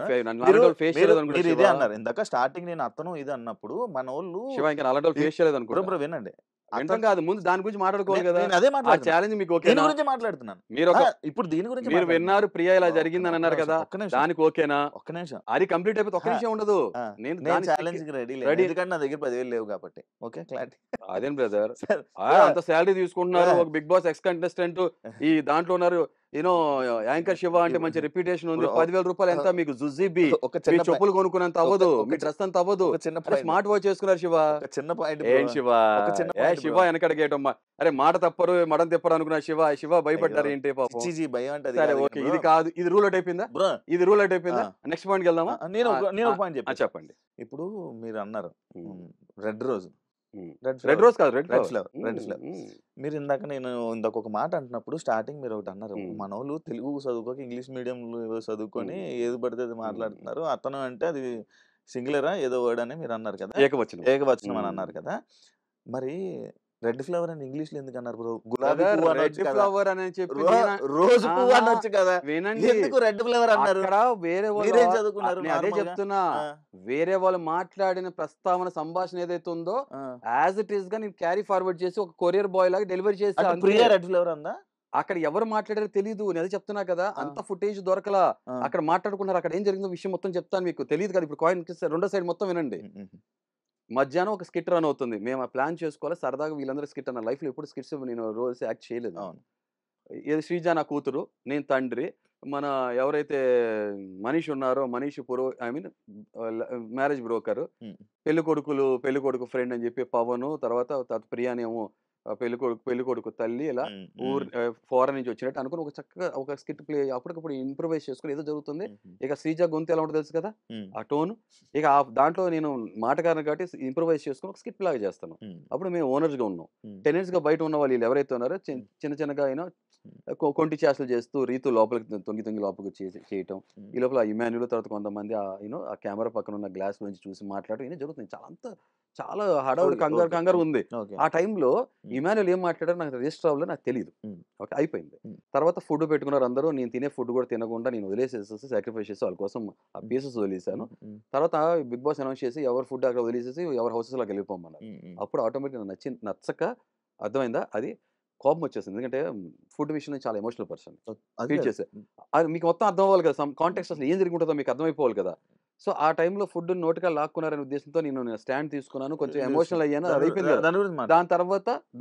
ఇదే అన్నారు ఇందాక స్టార్టింగ్, నేను అతను ఇది అన్నప్పుడు మన వాళ్ళు శివ ఇంకా 4 రోజులు ఫేస్ చేయలేదు అనుకో. బ్రో వినండి, అర్థం కాదు, ముందు దాని గురించి మాట్లాడుకోవాలి కదా. అదే ఛాలెంజ్ మీకు ఓకే గురించి మాట్లాడుతున్నాను. మీరు ఇప్పుడు దీని గురించి మీరు విన్నారు, ప్రియా ఇలా జరిగిందని అన్నారు కదా, దానికి ఓకేనా? ఒక్క నిమిషం, అది కంప్లీట్ అయిపోతే ఒక్క నిమిషం ఉండదు. నేను ఛాలెంజ్ రెడీ, ఎందుకంటే నా దగ్గర 10,000 లేవు కాబట్టి. Okay clarity. అదేం బ్రదర్, అంత శాలరీ తీసుకుంటున్నారు, ఒక బిగ్ బాస్ ఎక్స్ కంటెస్టెంట్ ఈ దాంట్లో ఉన్నారు, యూనో యాంకర్ శివ అంటే మంచి రెప్యుటేషన్ ఉంది. 10,000 రూపాయలు ఎంత మీకు? జుజీబీ చెప్పులు కొనుక్కున్నంత అవ్వదు, మీ డ్రెస్ అంత అవ్వదు. స్మార్ట్ వాచ్ చేసుకున్నారు శివ. చిన్న పాయింట్ ఏం శివ వెనకడిగేటమ్మా, అరే మాట తప్పరు మడం తిప్పరు అనుకున్నా శివ భయపడ్డారు ఏంటి పాపం. సరే ఓకే, ఇది కాదు, ఇది రూల్ అవుట్ అయిపోయిందా? ఇది రూల్ అవుట్ అయిపోయిందా? నెక్స్ట్ పాయింట్ వెళ్దామా? నేను పాయింట్ చెప్పండి. ఇప్పుడు మీరు అన్నారు రెడ్ రోజ్, రెడ్ రోజ్ కాదు, రెడ్ ఫ్లేవర్. మీరు ఇందాక ఒక మాట అంటున్నప్పుడు స్టార్టింగ్ మీరు ఒకటి అన్నారు, మన వాళ్ళు తెలుగు చదువుకోక ఇంగ్లీష్ మీడియం చదువుకొని ఏది పడితే అది మాట్లాడుతున్నారు, అతను అంటే అది సింగులరా ఏదో వర్డ్ అని మీరు అన్నారు కదా, ఏకవచనం అని అన్నారు కదా. మరి రెడ్ ఫ్లవర్ అని ఇంగ్లీష్ లో ఎందుకు అన్నారు బ్రో? గులాబీ ఫ్లవర్ అని చెప్పి రోజు పువ్వు అనొచ్చు కదా, వినండి, ఎందుకు రెడ్ ఫ్లవర్ అన్నారు? వేరే వాళ్ళు చదువుకున్నారు, అదే చెప్తున్నా. వేరే వాళ్ళు మాట్లాడిన ప్రస్తావన సంభాషణ ఏదైతే ఉందో యాజ్ ఇట్ ఈస్ గా నేను క్యారీ ఫార్వర్డ్ చేసి ఒక కొరియర్ బాయ్ లాగా డెలివరీ చేసి, రెడ్ ఫ్లవర్ అందా అక్కడ ఎవరు మాట్లాడారో తెలియదు, నేను అదే చెప్తున్నా కదా, అంత ఫుటేజ్ దొరకలా. అక్కడ మాట్లాడుకున్నారు, అక్కడ ఏం జరిగిందో విషయం మొత్తం చెప్తాను మీకు, తెలియదు కదా. ఇప్పుడు కాయిన్ రెండో సైడ్ మొత్తం వినండి. మధ్యాహ్నం ఒక స్కిట్ రన్ అవుతుంది, మేము ఆ ప్లాన్ చేసుకోవాలి సరదాగా, వీళ్ళందరూ స్కిట్ అన్న లైఫ్ లో ఎప్పుడు స్కిట్స్ నేను రోజు యాక్ట్ చేయలేదు. ఏది శ్రీజ నా కూతురు, నేను తండ్రి, మన ఎవరైతే మనీష్ ఉన్నారో మనీష్ మ్యారేజ్ బ్రోకర్, పెళ్లి కొడుకు ఫ్రెండ్ అని చెప్పి పవన్, తర్వాత ప్రియానేమో పెళ్లి కొడుకు తల్లి, ఇలా ఫారెన్ నుంచి వచ్చినట్టు అనుకుని ఒక చక్కగా ఒక స్కిట్ ప్లే అప్పటికప్పుడు ఇంప్రూవైజ్ చేసుకుని ఏదో జరుగుతుంది. ఇక శ్రీజ గొంతు ఎలా ఉంటుందో తెలుసు కదా, ఆ టోన్. ఇక దాంట్లో నేను మాటగారిని కాబట్టి ఇంప్రూవైజ్ చేసుకుని ఒక స్కిట్ లాగా చేస్తాను. అప్పుడు మేము ఓనర్స్ గా ఉన్నాం, టెనెంట్స్ గా బయట ఉన్న వాళ్ళు ఎవరైతే ఉన్నారో చిన్నగా అయినా కొంటి చేష్టలు చేస్తూ రీతు లోపలికి తొంగి లోపలికి చేయటం. ఈ లోపల ఇమాన్యుల్ తర్వాత కొంతమంది ఆ కెమెరా పక్కన ఉన్న గ్లాస్ నుంచి చూసి మాట్లాడటం ఇవన్నీ జరుగుతుంది. చాలా హడావుడి కంగారు ఉంది. ఆ టైంలో ఇమాన్యుల్ ఏం మాట్లాడారో నాకు రిజిస్టర్ అవ్వలేదు, నాకు తెలియదు. ఓకే, అయిపోయింది. తర్వాత ఫుడ్ పెట్టుకున్నారు అందరూ. నేను తినే ఫుడ్ కూడా తినకుండా నేను వదిలేసేసి సాక్రిఫైస్ చేసి వాళ్ళ కోసం ఆ పీసెస్ వదిలేసాను. తర్వాత బిగ్ బాస్ అనౌన్స్ చేసి ఎవరు ఫుడ్ అక్కడ వదిలేసేసి ఎవరి హౌసెస్లోకి వెళ్ళిపోమన్నారు. అప్పుడు ఆటోమేటిక్గా నచ్చక అర్థమైందా, అది కోపం వచ్చేసింది. ఎందుకంటే ఫుడ్ విషయంలో చాలా ఎమోషనల్ పర్సన్ ఫీల్ చేసే. అది మీకు మొత్తం అర్థం అవ్వాలి కదా, కాంటెక్స్ట్ అసలు ఏం జరుగుతుందో మీకు అర్థమైపోవాలి కదా. సో ఆ టైంలో ఫుడ్ నోటిగా లాక్కున్నారనే ఉద్దేశంతో నేను స్టాండ్ తీసుకున్నాను, కొంచెం ఎమోషనల్ అయ్యాను. అది అయిపోయింది కదా.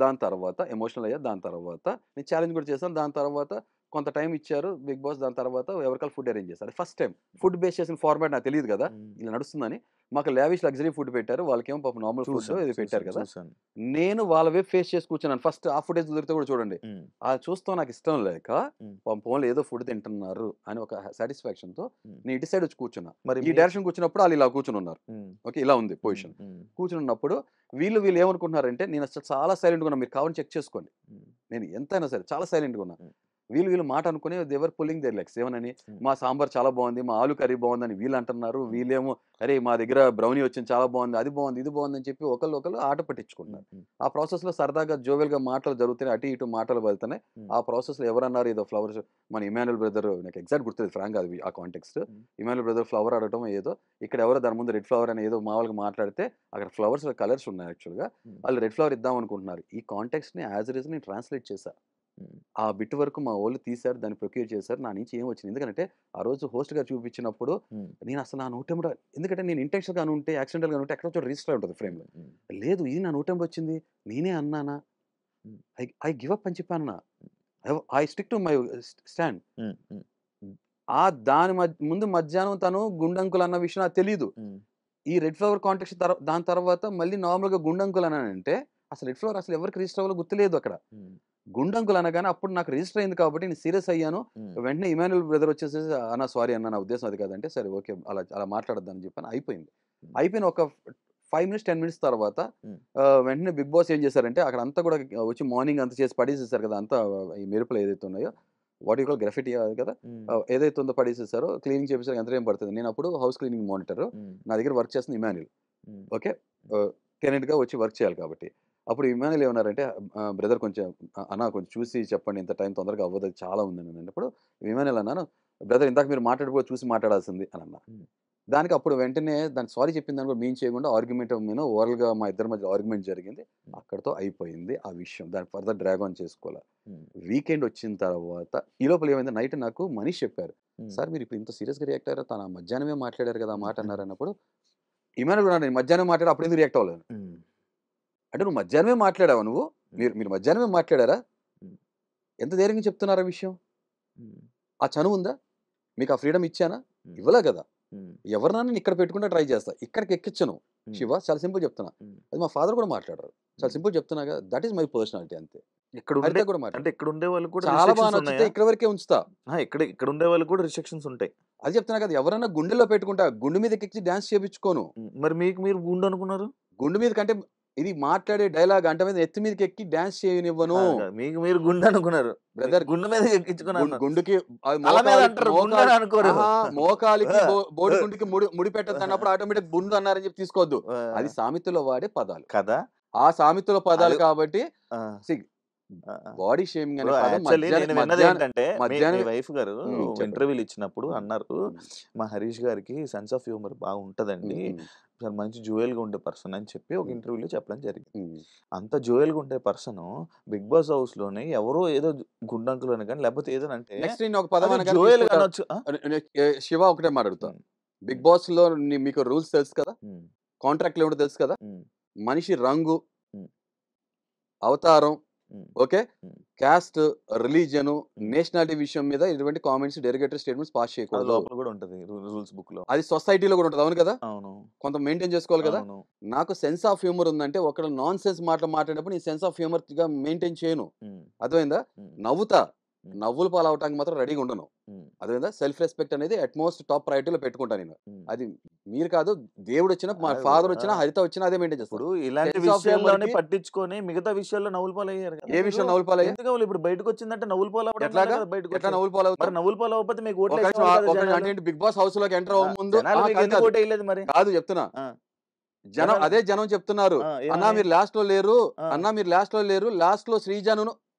దాని తర్వాత ఎమోషనల్ అయ్యా. దాని తర్వాత నేను ఛాలెంజ్ కూడా చేశాను. దాని తర్వాత కొంత టైం ఇచ్చారు బిగ్ బాస్. దాని తర్వాత ఎవరికాలు ఫుడ్ అరేంజ్ చేశారు. ఫస్ట్ టైం ఫుడ్ బేస్ చేసిన ఫార్మాట్ నాకు తెలియదు కదా ఇలా నడుస్తుందని. మాకు లావిష్ లగ్జరీ ఫుడ్ పెట్టారు, వాళ్ళకేమో పాపం నార్మల్ ఫుడ్ ఇది పెట్టారు కదా. నేను వాళ్ళ వైపు ఫేస్ చేసి కూర్చున్నాను. ఫస్ట్ ఆ ఫుటేజ్ దొరికితే కూడా చూడండి. అది చూస్తాం నాకు ఇష్టం లేక ఫోన్లో ఏదో ఫుడ్ తింటున్నారు అని ఒక సాటిస్ఫాక్షన్ తో నేను ఇటు సైడ్ వచ్చి కూర్చున్నా. మరి ఈ డైరెక్షన్ కూర్చున్నప్పుడు వాళ్ళు ఇలా కూర్చుని ఉన్నారు. ఓకే, ఇలా ఉంది పొజిషన్. కూర్చుని ఉన్నప్పుడు వీళ్ళు ఏమనుకుంటున్నారంటే నేను అసలు చాలా సైలెంట్గా ఉన్నా, మీరు కావాలని చెక్ చేసుకోండి, నేను ఎంతైనా సరే చాలా సైలెంట్గా ఉన్నా. వీళ్ళు మాట అనుకుని దేవర్ పుల్లింగ్ దేర్ లెగ్స్. ఏమనని, మా సాంబార్ చాలా బాగుంది, మా ఆలు కర్రీ బాగుందని వీళ్ళు అంటున్నారు. వీళ్ళేమో అరే మా దగ్గర బ్రౌనీ వచ్చింది చాలా బాగుంది, అది బాగుంది, ఇది బాగుంది అని చెప్పి ఒకళ్ళు ఆట పట్టించుకుంటున్నారు. ఆ ప్రాసెస్ లో సరదాగా జోవెల్ గా మాటలు జరుగుతున్నాయి, అటు ఇటు మాటలు వెళ్తున్నాయి. ఆ ప్రాసెస్ లో ఎవరన్నారు ఏదో ఫ్లవర్స్, మన ఇమాన్యుల్ బ్రదర్, నాకు ఎగ్జాక్ట్ గుర్తుంది ఫ్రాంక్ అది ఆ కాంటెక్స్ట్. ఇమాన్యుల్ బ్రదర్ ఫ్లవర్ ఆడటం ఏదో, ఇక్కడ ఎవరో దాని ముందు రెడ్ ఫ్లవర్ అని ఏదో మామూలుగా మాట్లాడితే అక్కడ ఫ్లవర్స్ కలర్స్ ఉన్నాయి. యాక్చువల్గా వాళ్ళు రెడ్ ఫ్లవర్ ఇద్దాం అనుకుంటున్నారు. ఈ కాంటెక్స్ట్ ని యాజ్ ఇట్ ఈస్ నేను ట్రాన్స్లేట్ చేశాను. ఆ బిట్ వరకు మా వాళ్ళు తీశారు, దాన్ని ప్రొక్యూర్ చేశారు. నా నుంచి ఏం వచ్చింది, ఎందుకంటే ఆ రోజు హోస్ట్ గా చూపించినప్పుడు నేను అసలు నా నోటెంబర్, ఎందుకంటే నేను ఇంటెన్షన్ గా ఉంటే యాక్సిడెంటల్ గా ఉంటే ఎక్కడ చోట రిజిస్టర్ ఉంటుంది ఫ్రేమ్ లో. లేదు, ఇది నా నోటెంబర్ వచ్చింది, నేనే అన్నానా, ఐ గివ్ అప్ అని చెప్పాను. I stick to my stand. దాని ముందు మధ్యాహ్నం తను గుండంకులు అన్న విషయం నాకు తెలియదు. ఈ రెడ్ ఫ్లవర్ కాంటెక్స్ట్ దాని తర్వాత మళ్ళీ నార్మల్ గా గుండంకులు అని అంటే అసలు రెడ్ ఫ్లవర్ అసలు ఎవరికి రిజిస్టర్ అవ్వాలో గుర్తులేదు. అక్కడ గుండంకులు అనగానే అప్పుడు నాకు రిజిస్టర్ అయింది కాబట్టి నేను సీరియస్ అయ్యాను. వెంటనే ఇమాన్యుల్ బ్రదర్ వచ్చేసేసి అన్న సారీ అన్న, నా ఉద్దేశం అది కాదంటే సరే ఓకే అలా మాట్లాడద్దని చెప్పాను. అయిపోయిన ఒక 5 minutes 10 minutes తర్వాత వెంటనే బిగ్ బాస్ ఏం చేశారంటే అక్కడ అంతా కూడా వచ్చి మార్నింగ్ అంతా చేసి పడేసేసారు కదా, అంతా ఈ మెరుపులు ఏదైతే ఉన్నాయో వాట్ యూ కాల్ గ్రాఫిటీ కదా, ఏదైతే ఉందో పడేసేసారో క్లీనింగ్ చేసేసరికి ఎంత టైం పడుతుంది. నేను అప్పుడు హౌస్ క్లీనింగ్ మానిటర్, నా దగ్గర వర్క్ చేస్తుంది ఇమాన్యుల్. ఓకే, టెనెంట్గా వచ్చి వర్క్ చేయాలి కాబట్టి. అప్పుడు ఇమాన్యుల్ ఏమన్నారంటే బ్రదర్ కొంచెం కొంచెం చూసి చెప్పండి, ఇంత టైం తొందరగా అవ్వదు, చాలా ఉందని అన్నప్పుడు ఇమాన్యుల్ అన్నాను, బ్రదర్ ఇందాక మీరు మాట్లాడిపో చూసి మాట్లాడాల్సింది అని అన్నా. దానికి అప్పుడు వెంటనే దానికి సారీ చెప్పిన దాన్ని కూడా మేము చేయకుండా ఆర్గ్యుమెంట్ ఓవరాల్గా మా ఇద్దరి మధ్య ఆర్గ్యుమెంట్ జరిగింది, అక్కడితో అయిపోయింది ఆ విషయం. దాన్ని ఫర్దర్ డ్రాగ్ ఆన్ చేసుకోవాలి. వీకెండ్ వచ్చిన తర్వాత ఈ లోపల ఏమైంది, నైట్ నాకు మనీష్ చెప్పారు, సార్ మీరు ఇప్పుడు ఇంత సీరియస్గా రియాక్ట్ అయ్యారు, తన మధ్యాహ్నమే మాట్లాడారు కదా మాట అన్నారు అన్నప్పుడు ఇమాన్యుల్ కూడా నేను మధ్యాహ్నం మాట్లాడి అప్పుడు ఎందుకు రియాక్ట్ అవ్వలేదు అంటే, నువ్వు మధ్యాహ్నమే మాట్లాడావా, మీరు మధ్యాహ్నమే మాట్లాడారా, ఎంత ధైర్యంగా చెప్తున్నారా విషయం, ఆ చనువు ఉందా మీకు, ఆ ఫ్రీడమ్ ఇచ్చానా, ఇవ్వలే కదా. ఎవరినైనా ఇక్కడ పెట్టుకుంటే ట్రై చేస్తా, ఇక్కడికి ఎక్కించను శివ, చాలా సింపుల్ చెప్తున్నా. అది మా ఫాదర్ కూడా మాట్లాడారు, చాలా సింపుల్ చెప్తున్నా కదా, దట్ ఈస్ మై పర్సనాలిటీ అంతే. ఇక్కడ ఉండే వాళ్ళు కూడా చాలా బాగా నచ్చితే ఇక్కడ వరకే ఉంచుతా, ఇక్కడ ఉండే వాళ్ళు కూడా రిస్ట్రిక్షన్స్ ఉంటాయి. అది చెప్తున్నా కదా, ఎవరైనా గుండెల్లో పెట్టుకుంటా, గుండె మీద ఎక్కించి డాన్స్ చేయించుకోను. మరి మీరు గుండు అనుకున్నారు, గుండె మీద కంటే ఇది మాట్లాడే డైలాగ్ అంటే మీద ఎత్తి మీదకి ఎక్కి డాన్స్ చేయనివ్వను. మీరు గుండె అనుకున్నారు బ్రదర్, గుండె మీద ఎక్కించుకున్నారు. గుండుకి మోకాలికి బోడి గుండుకి ముడి పెట్టద్దు అన్నప్పుడు ఆటోమేటిక్ గుండు అన్నారని చెప్పి తీసుకోవద్దు. అది సామెతలో వాడే పదాలు కదా, ఆ సామెతలో పదాలు కాబట్టి బాడీ షేమింగ్ అనే వైఫ్ గారు ఇంటర్వ్యూలు ఇచ్చినప్పుడు అన్నారు, మా హరీష్ గారికి సెన్స్ ఆఫ్ హ్యూమర్ బాగుంటదండి, మంచి జోయల్ గా ఉండే పర్సన్ అని చెప్పి ఒక ఇంటర్వ్యూలో చెప్పడం జరిగింది. అంత జోయల్ గా ఉండే పర్సన్ బిగ్ బాస్ హౌస్ లోనే ఎవరో ఏదో గుండంకులు అని కానీ లేకపోతే ఏదో అంటే శివ ఒకటే మాట్లాడుతాను. బిగ్ బాస్ లో మీకు రూల్స్ తెలుసు కదా, కాంట్రాక్ట్ లో తెలుసు కదా, మనిషి రంగు, అవతారం, ఓకే, క్యాస్ట్, రిలీజియన్, నేషనాలిటీ విషయం మీద ఇటువంటి కామెంట్స్, డెరిగేటరీ స్టేట్మెంట్స్ పాస్ చేయకూడదు. లోపల కూడా ఉంటది రూల్స్ బుక్ లో, అది సొసైటీలో కూడా ఉంటుంది. అవును కదా, అవును, కొంత మెయింటైన్ చేసుకోవాలి కదా. నాకు సెన్స్ ఆఫ్ హ్యూమర్ ఉందంటే ఒకళ్ళు నాన్ సెన్స్ మాట్లాడినప్పుడు నేను సెన్స్ ఆఫ్ హ్యూమర్ గా మెయింటైన్ చేయను, అర్థమైందా. నవ్వుతా, నవ్వులు పాలవటానికి మాత్రం రెడీగా ఉండను. అదేవిధంగా సెల్ఫ్ రెస్పెక్ట్ అనేది అట్మోస్ట్ టాప్ ప్రయారిటీలో పెట్టుకుంటాను నేను. ఉమ్. అది మీరు కాదు, దేవుడు వచ్చినా, మా అదే, ఫాదర్ వచ్చినా, ఆ. హరిత వచ్చినా అదే మెయింటైన్ చేస్తాడు. ఇప్పుడు ఇలాంటి Sense of విషయాల్లోనే humor కి- పట్టించుకొని మిగతా విషయాల్లో నవ్వులు పాలయ్యారు కదా ఏ మీరు. విషయం నవ్వులు పాలయ్యా? ఎందుకు అవ్వాలి? ఇప్పుడు బయటకు వచ్చిందంటే నవ్వులు పాలు అవ్వడం వల్లే ఎట్లాగా? కదా బయటకు ఎట్లా వచ్చేది. నవ్వులు పాలవుతా? మరి నవ్వులు పాలు అవ్వకపోతే మీకు ఓట్లు ఒక వేసేవాళ్ళు కదా నిమిషం జనాలు. అంటే ఏంటి, బిగ్ బాస్ హౌస్ లోకి ఎంటర్ అవ్వక ముందు జనాలు మీకు ఎందుకు ఓటు వేయలేదు మరి? కాదు చెప్తున్నా, ఆ, జనం జనాలు- అదే జనం చెప్తున్నారు, ఏమని? అన్నా మీరు లాస్ట్ లో లేరు, ఆ. అన్నా మీరు లాస్ట్ లో లేరు, లాస్ట్ లో శ్రీజాను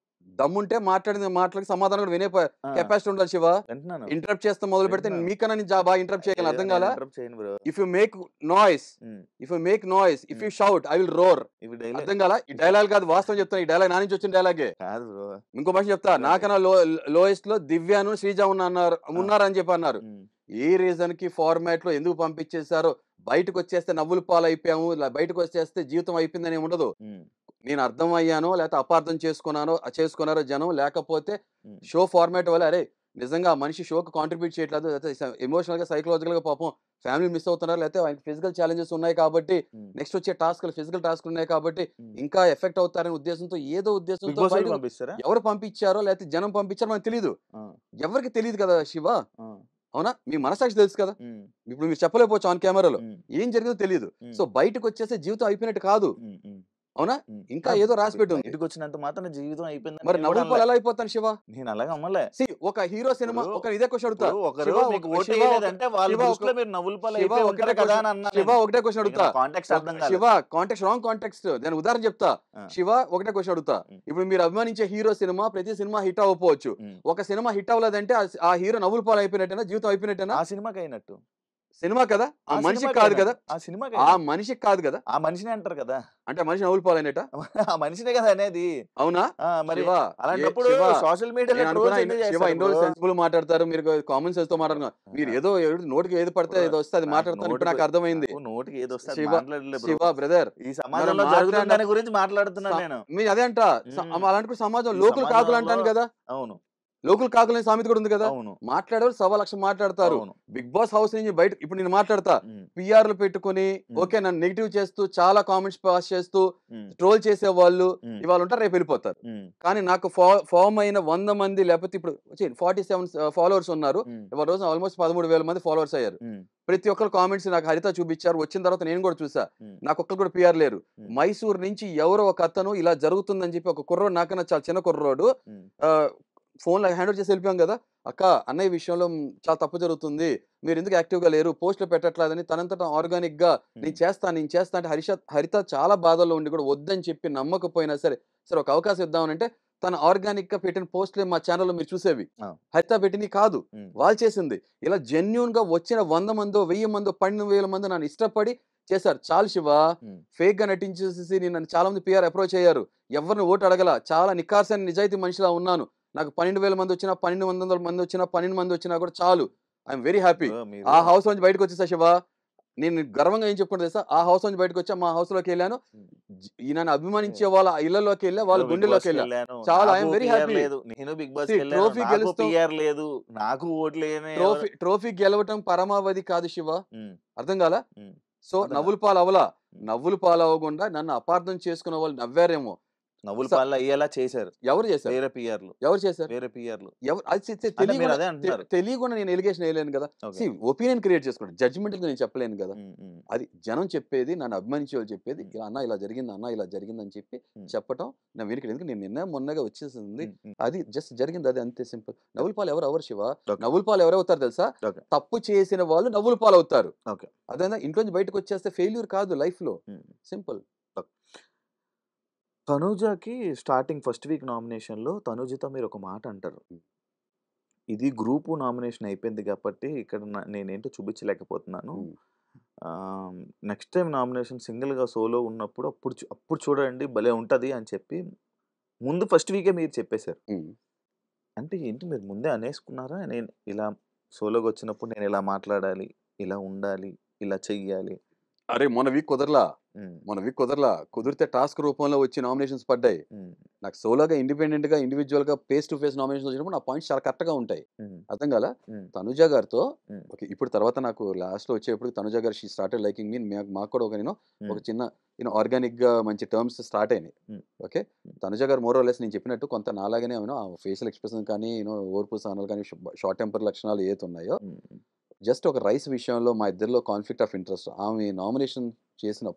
దమ్ముంటే మాట్లాడిన మాటలకి సమాధానం కూడా వినే ఆ, కెపాసిటీ ఉండాలి శివ. వింటున్నాను. ఇంటరప్ట్ చేస్తే మొదలు పెడితే వింటున్నాను. మీకన్నా నేను బాగా ఇంటరప్ట్ చేయగలను, అర్థం కాలా? నేను interrupt చేయను bro. If you make noise, um, if you make noise, if you shout, I will roar. ఇవి డైలాగ్ అర్థం కాలా? ఈ డైలాగ్ కాదు, వాస్తవం చెప్తాను, ఈ డైలాగ్ నా నుంచి వచ్చిన డైలాగే. కాదు బ్రో. ఇంకో భాష చెప్తా, నాకన్నా లోయెస్ట్ లో దివ్యాను శ్రీజ ఉన్నారని చెప్పి అన్నారు. ఏ రీజన్ కి ఫార్మాట్ లో ఎందుకు పంపించేశారో, బయటకు వచ్చేస్తే నవ్వులు పాలు అయిపోయాము, బయటకు వచ్చేస్తే జీవితం అయిపోయిందని ఉండదు. నేను అర్థం అయ్యానో లేకపోతే అపార్థం చేసుకున్నారో జనం, లేకపోతే షో ఫార్మాట్ వల్ల అరే నిజంగా ఆ మనిషి షోకి కాంట్రిబ్యూట్ చేయట్లేదు, లేకపోతే ఎమోషనల్ గా సైకలాజికల్ గా పాపం ఫ్యామిలీ మిస్ అవుతున్నారు, లేకపోతే ఆయనకి ఫిజికల్ ఛాలెంజెస్ ఉన్నాయి కాబట్టి, నెక్స్ట్ వచ్చే ఫిజికల్ టాస్క్లు ఉన్నాయి కాబట్టి ఇంకా ఎఫెక్ట్ అవుతారనే ఉద్దేశంతో, ఏదో బిగ్ ఉద్దేశంతో బాస్ బయటకు పంపిస్తారా? ఎవరు పంపించారో లేకపోతే జనం పంపించారో మనకు తెలియదు. ఎవరికి తెలియదు కదా శివ, అవునా? మీ మనసాక్షి తెలుసు కదా. ఇప్పుడు మీరు చెప్పలేకపోవచ్చు ఆన్ కెమెరాలో ఏం జరిగిందో తెలియదు. సో బయటకు వచ్చేస్తే జీవితం అయిపోయినట్టు కాదు, అవునా? ఇంకా ఏదో రాసి పెట్టి ఉంది. ఇంటికి వచ్చినంత మాత్రం జీవితం అయిపోయింది. మరి నవ్వుల పాలు ఎలా అయిపోతాను శివ? నేను అలాగే అమ్మలే. ఒక హీరో సినిమా, ఇప్పుడు- ఒక ఇదే క్వశ్చన్ అడుగుతా, ఒకరు శివ, మీకు ఒక- ఓటు శివ, వేయలేదంటే వాళ్ళ శివ, దృష్టిలో మీరు నవ్వుల పాలు శివ, అయిపోయి ఒకటే ఉంటారు కదా question- అని అన్నా శివ నేను. ఒకటే క్వశ్చన్ అడుగుతా, కాంటాక్ట్ అర్థం కాలేదు. శివ కాంటెక్స్ట్ రాంగ్ కాంటెక్స్ట్, నేను ఉదాహరణ చెప్తా. శివ ఒకటే క్వశ్చన్ అడుగుతా, ఇప్పుడు మీరు అభిమానించే హీరో సినిమా, ప్రతి సినిమా హిట్ అవ్వకపోవచ్చు, ఒక సినిమా హిట్ అవ్వలేదంటే ఆ హీరో నవ్వుల పాలు అయిపోయినట్టేనా, జీవితం అయిపోయినట్టేనా? ఆ సినిమాకి అయినట్టు. సినిమా కదా, ఆ మనిషికి సినిమాకి కాదు కదా, అయినట్టు. ఆ సినిమాకి ఆ అయినట్టు. మనిషికి కాదు కదా, ఆ మనిషిని అంటారు కదా. అంటే మనిషి నవ్వుల పాలు అయినట్ట, ఆ మనిషినే కదా అనేది. అవునా? మరి శివ, అలాంటప్పుడు శివ, సోషల్ నేను మీడియాలో అనుకున్నా ట్రోల్స్ ఎందుకు శివ చేస్తారు ఇన్ని రోజులు bro? సెన్సిబుల్ మాట్లాడతారు, మీరు కామన్ సెన్స్ తో మాట్లాడుతున్నారు, మీరు ఏదో నోటికి ఏది పడితే ఏదో వస్తే అది నాకు మాట్లాడతారు. ఇప్పుడు నాకు నోటికి- అర్థమైంది నాకు నోటికి ఏది వస్తే అది శివ, మాట్లాడలే bro. శివ బ్రదర్, ఈ సమాజంలో మనం జరుగుతున్న మాట్లాడిన- దాని గురించి మాట్లాడుతున్నాను నేను. మీరు అదే అంట అలాంటి సమాజం ఈ లోకులు కాకులు సమాజంలో- అంటాను కదా, అవును లోకులు కాకులు అనే సామెత కూడా ఉంది కదా. అవును మాట్లాడేవాళ్ళు 1,00,000 మాట్లాడతారు. అవును. బిగ్ బాస్ హౌస్ నుంచి బయట ఇప్పుడు నేను మాట్లాడతా, పిఆర్లు పెట్టుకుని ఓకే నన్ను నెగిటివ్ చేస్తూ, చాలా కామెంట్స్ పాస్ చేస్తూ, ట్రోల్ చేసే వాళ్ళు ఇవాళ ఉంటారు, రేపు వెళ్ళిపోతారు. కానీ నాకు ఫామ్ అయిన 100 మంది, లేకపోతే ఇప్పుడు 47 ఫాలోవర్స్ ఉన్నారు, ఇవాళ రోజు ఆల్మోస్ట్ 13,000 మంది ఫాలోవర్స్ అయ్యారు. ప్రతి ఒక్కరు కామెంట్స్ నాకు హరిత చూపించారు, వచ్చిన తర్వాత నేను కూడా చూసా, నాకు ఒక్కరు కూడా పిఆర్ లేరు. మైసూర్ నుంచి ఎవరో ఒక అతను ఇలా జరుగుతుందని చెప్పి, ఒక కుర్రోడు, నాకన్నా చాలా చిన్న కుర్రోడు, ఫోన్ లో హ్యాండ్ ఓవర్ చేసి వెళ్ళిపోయాం కదా, అక్క అన్నయ్య విషయంలో చాలా తప్పు జరుగుతుంది, మీరు ఎందుకు యాక్టివ్ గా లేరు, పోస్టులు పెట్టట్లేదని తనంతటా ఆర్గానిక్ గా నేను చేస్తా అంటే హరిత చాలా బాధల్లో ఉండి కూడా వద్దని చెప్పి నమ్మకపోయినా సరే ఒక అవకాశం ఇద్దామనంటే, తన ఆర్గానిక్ గా పెట్టిన పోస్టులే మా ఛానల్లో మీరు చూసేవి, హరిత పెట్టినవి కాదు, వాళ్ళు చేసింది. ఇలా జెన్యూన్ గా వచ్చిన 100 మందో 1000 మందో 12,000 మంది నన్ను ఇష్టపడి చేశారు. చాలు శివ, ఫేక్ గా నటించేసి నన్ను చాలా మంది పిఆర్ అప్రోచ్ అయ్యారు, ఎవరిని ఓటు అడగల, చాలా నికార్సైన నిజాయితీ మనిషిలా ఉన్నాను. నాకు 12,000 మంది వచ్చినా, 1,200 మంది వచ్చినా, 12 మంది వచ్చినా కూడా చాలు, ఐఎమ్ వెరీ హ్యాపీ. ఆ హౌస్ నుంచి బయటకు వచ్చేసా శివ, నేను గర్వంగా ఏం చెప్పుకుంటా తెలుసా, ఆ హౌస్ నుంచి బయటకు వచ్చా, మా హౌస్ లోకి వెళ్ళాను, నన్ను అభిమానించే వాళ్ళ ఇళ్లలోకి వెళ్ళా, వాళ్ళ గుండెల్లోకి వెళ్ళా, చాలా ఐఎమ్ వెరీ హ్యాపీ. నేను బిగ్ బాస్ ట్రోఫీ గెలుస్తూ లేదు, నాకు ఓట్లు ట్రోఫీ గెలవటం పరమావధి కాదు శివ, అర్థం కాలా? సో నవ్వుల పాలు అవలా, నవ్వుల పాలు అవ్వకుండా నన్ను అపార్థం చేసుకున్న వాళ్ళు నవ్వారేమో, నవ్వుల పాలు అయ్యేలా చేశారు. ఎవరు చేశారు? వేరే పిఆర్లు. ఎవరు చేశారు? వేరే పిఆర్లు. ఎవరు? తెలియకుండా నేను ఎలిగేషన్ వేయలేను కదా, ఒపీనియన్ క్రియేట్ చేసుకోండి, జడ్జ్మెంట్ నేను చెప్పలేను కదా. అది జనం చెప్పేది, నన్ను అభిమానించే వాళ్ళు చెప్పేది, అన్న ఇలా జరిగింది, అన్న ఇలా జరిగింది అని చెప్పి చెప్పటం నా వెనుక, ఎందుకు నేను నిన్న మొన్నగా వచ్చేసింది, అది జస్ట్ జరిగింది, అది అంతే సింపుల్. నవ్వుల పాలు ఎవరు శివ? నవ్వుల పాలు ఎవరు అవుతారు తెలుసా? తప్పు చేసిన వాళ్ళు నవ్వుల పాలు అవుతారు. అదే ఇంట్లోంచి బయటకు వచ్చేస్తే ఫెయిల్యూర్ కాదు లైఫ్ లో, సింపుల్. తనూజకి స్టార్టింగ్ ఫస్ట్ వీక్ నామినేషన్లో తనూజతో మీరు ఒక మాట అంటారు, ఇది గ్రూపు నామినేషన్ అయిపోయింది కాబట్టి ఇక్కడ నేనేంటో చూపించలేకపోతున్నాను, నెక్స్ట్ టైం నామినేషన్ సింగిల్గా సోలో ఉన్నప్పుడు అప్పుడు చూడండి భలే ఉంటుంది అని చెప్పి ముందు ఫస్ట్ వీకే మీరు చెప్పేశారు. అంటే ఏంటి మీరు ముందే అనేసుకున్నారా, నేను ఇలా సోలోగా వచ్చినప్పుడు నేను ఇలా మాట్లాడాలి, ఇలా ఉండాలి, ఇలా చెయ్యాలి, అరే మొన్న వీక్ కుదరలా కుదిరితే టాస్క్ రూపంలో వచ్చి నామినేషన్స్ పడ్డాయి. నాకు సోలోగా ఇండిపెండెంట్ గా ఇండివిజువల్ గా ఫేస్ టు ఫేస్ నామినేషన్ వచ్చినప్పుడు నా పాయింట్స్ చాలా కరెక్ట్ గా ఉంటాయి. అర్థం కాల తనుజ గారితో ఓకే ఇప్పుడు తర్వాత నాకు లాస్ట్ లో వచ్చేప్పుడు తనుజ గారు షీ స్టార్టెడ్ లైకింగ్ మీ మాకు కూడా ఒక చిన్న ఆర్గానిక్ గా మంచి టర్మ్స్ స్టార్ట్ అయినాయి. ఓకే తనుజ గారు మోర్ ఆర్ లెస్ నేను చెప్పినట్టు కొంత నాలాగానే ఫేషియల్ ఎక్స్ప్రెషన్ కానీ ఓర్పు సహనాలు కానీ షార్ట్ టెంపర్ లక్షణాలు ఏదైతే ఉన్నాయో జస్ట్ ఒక రైస్ విషయంలో మా ఇద్దరిలో కాన్ఫ్లిక్ట్ ఆఫ్ ఇంట్రెస్ట్ ఆమె నామినేషన్ చేసిన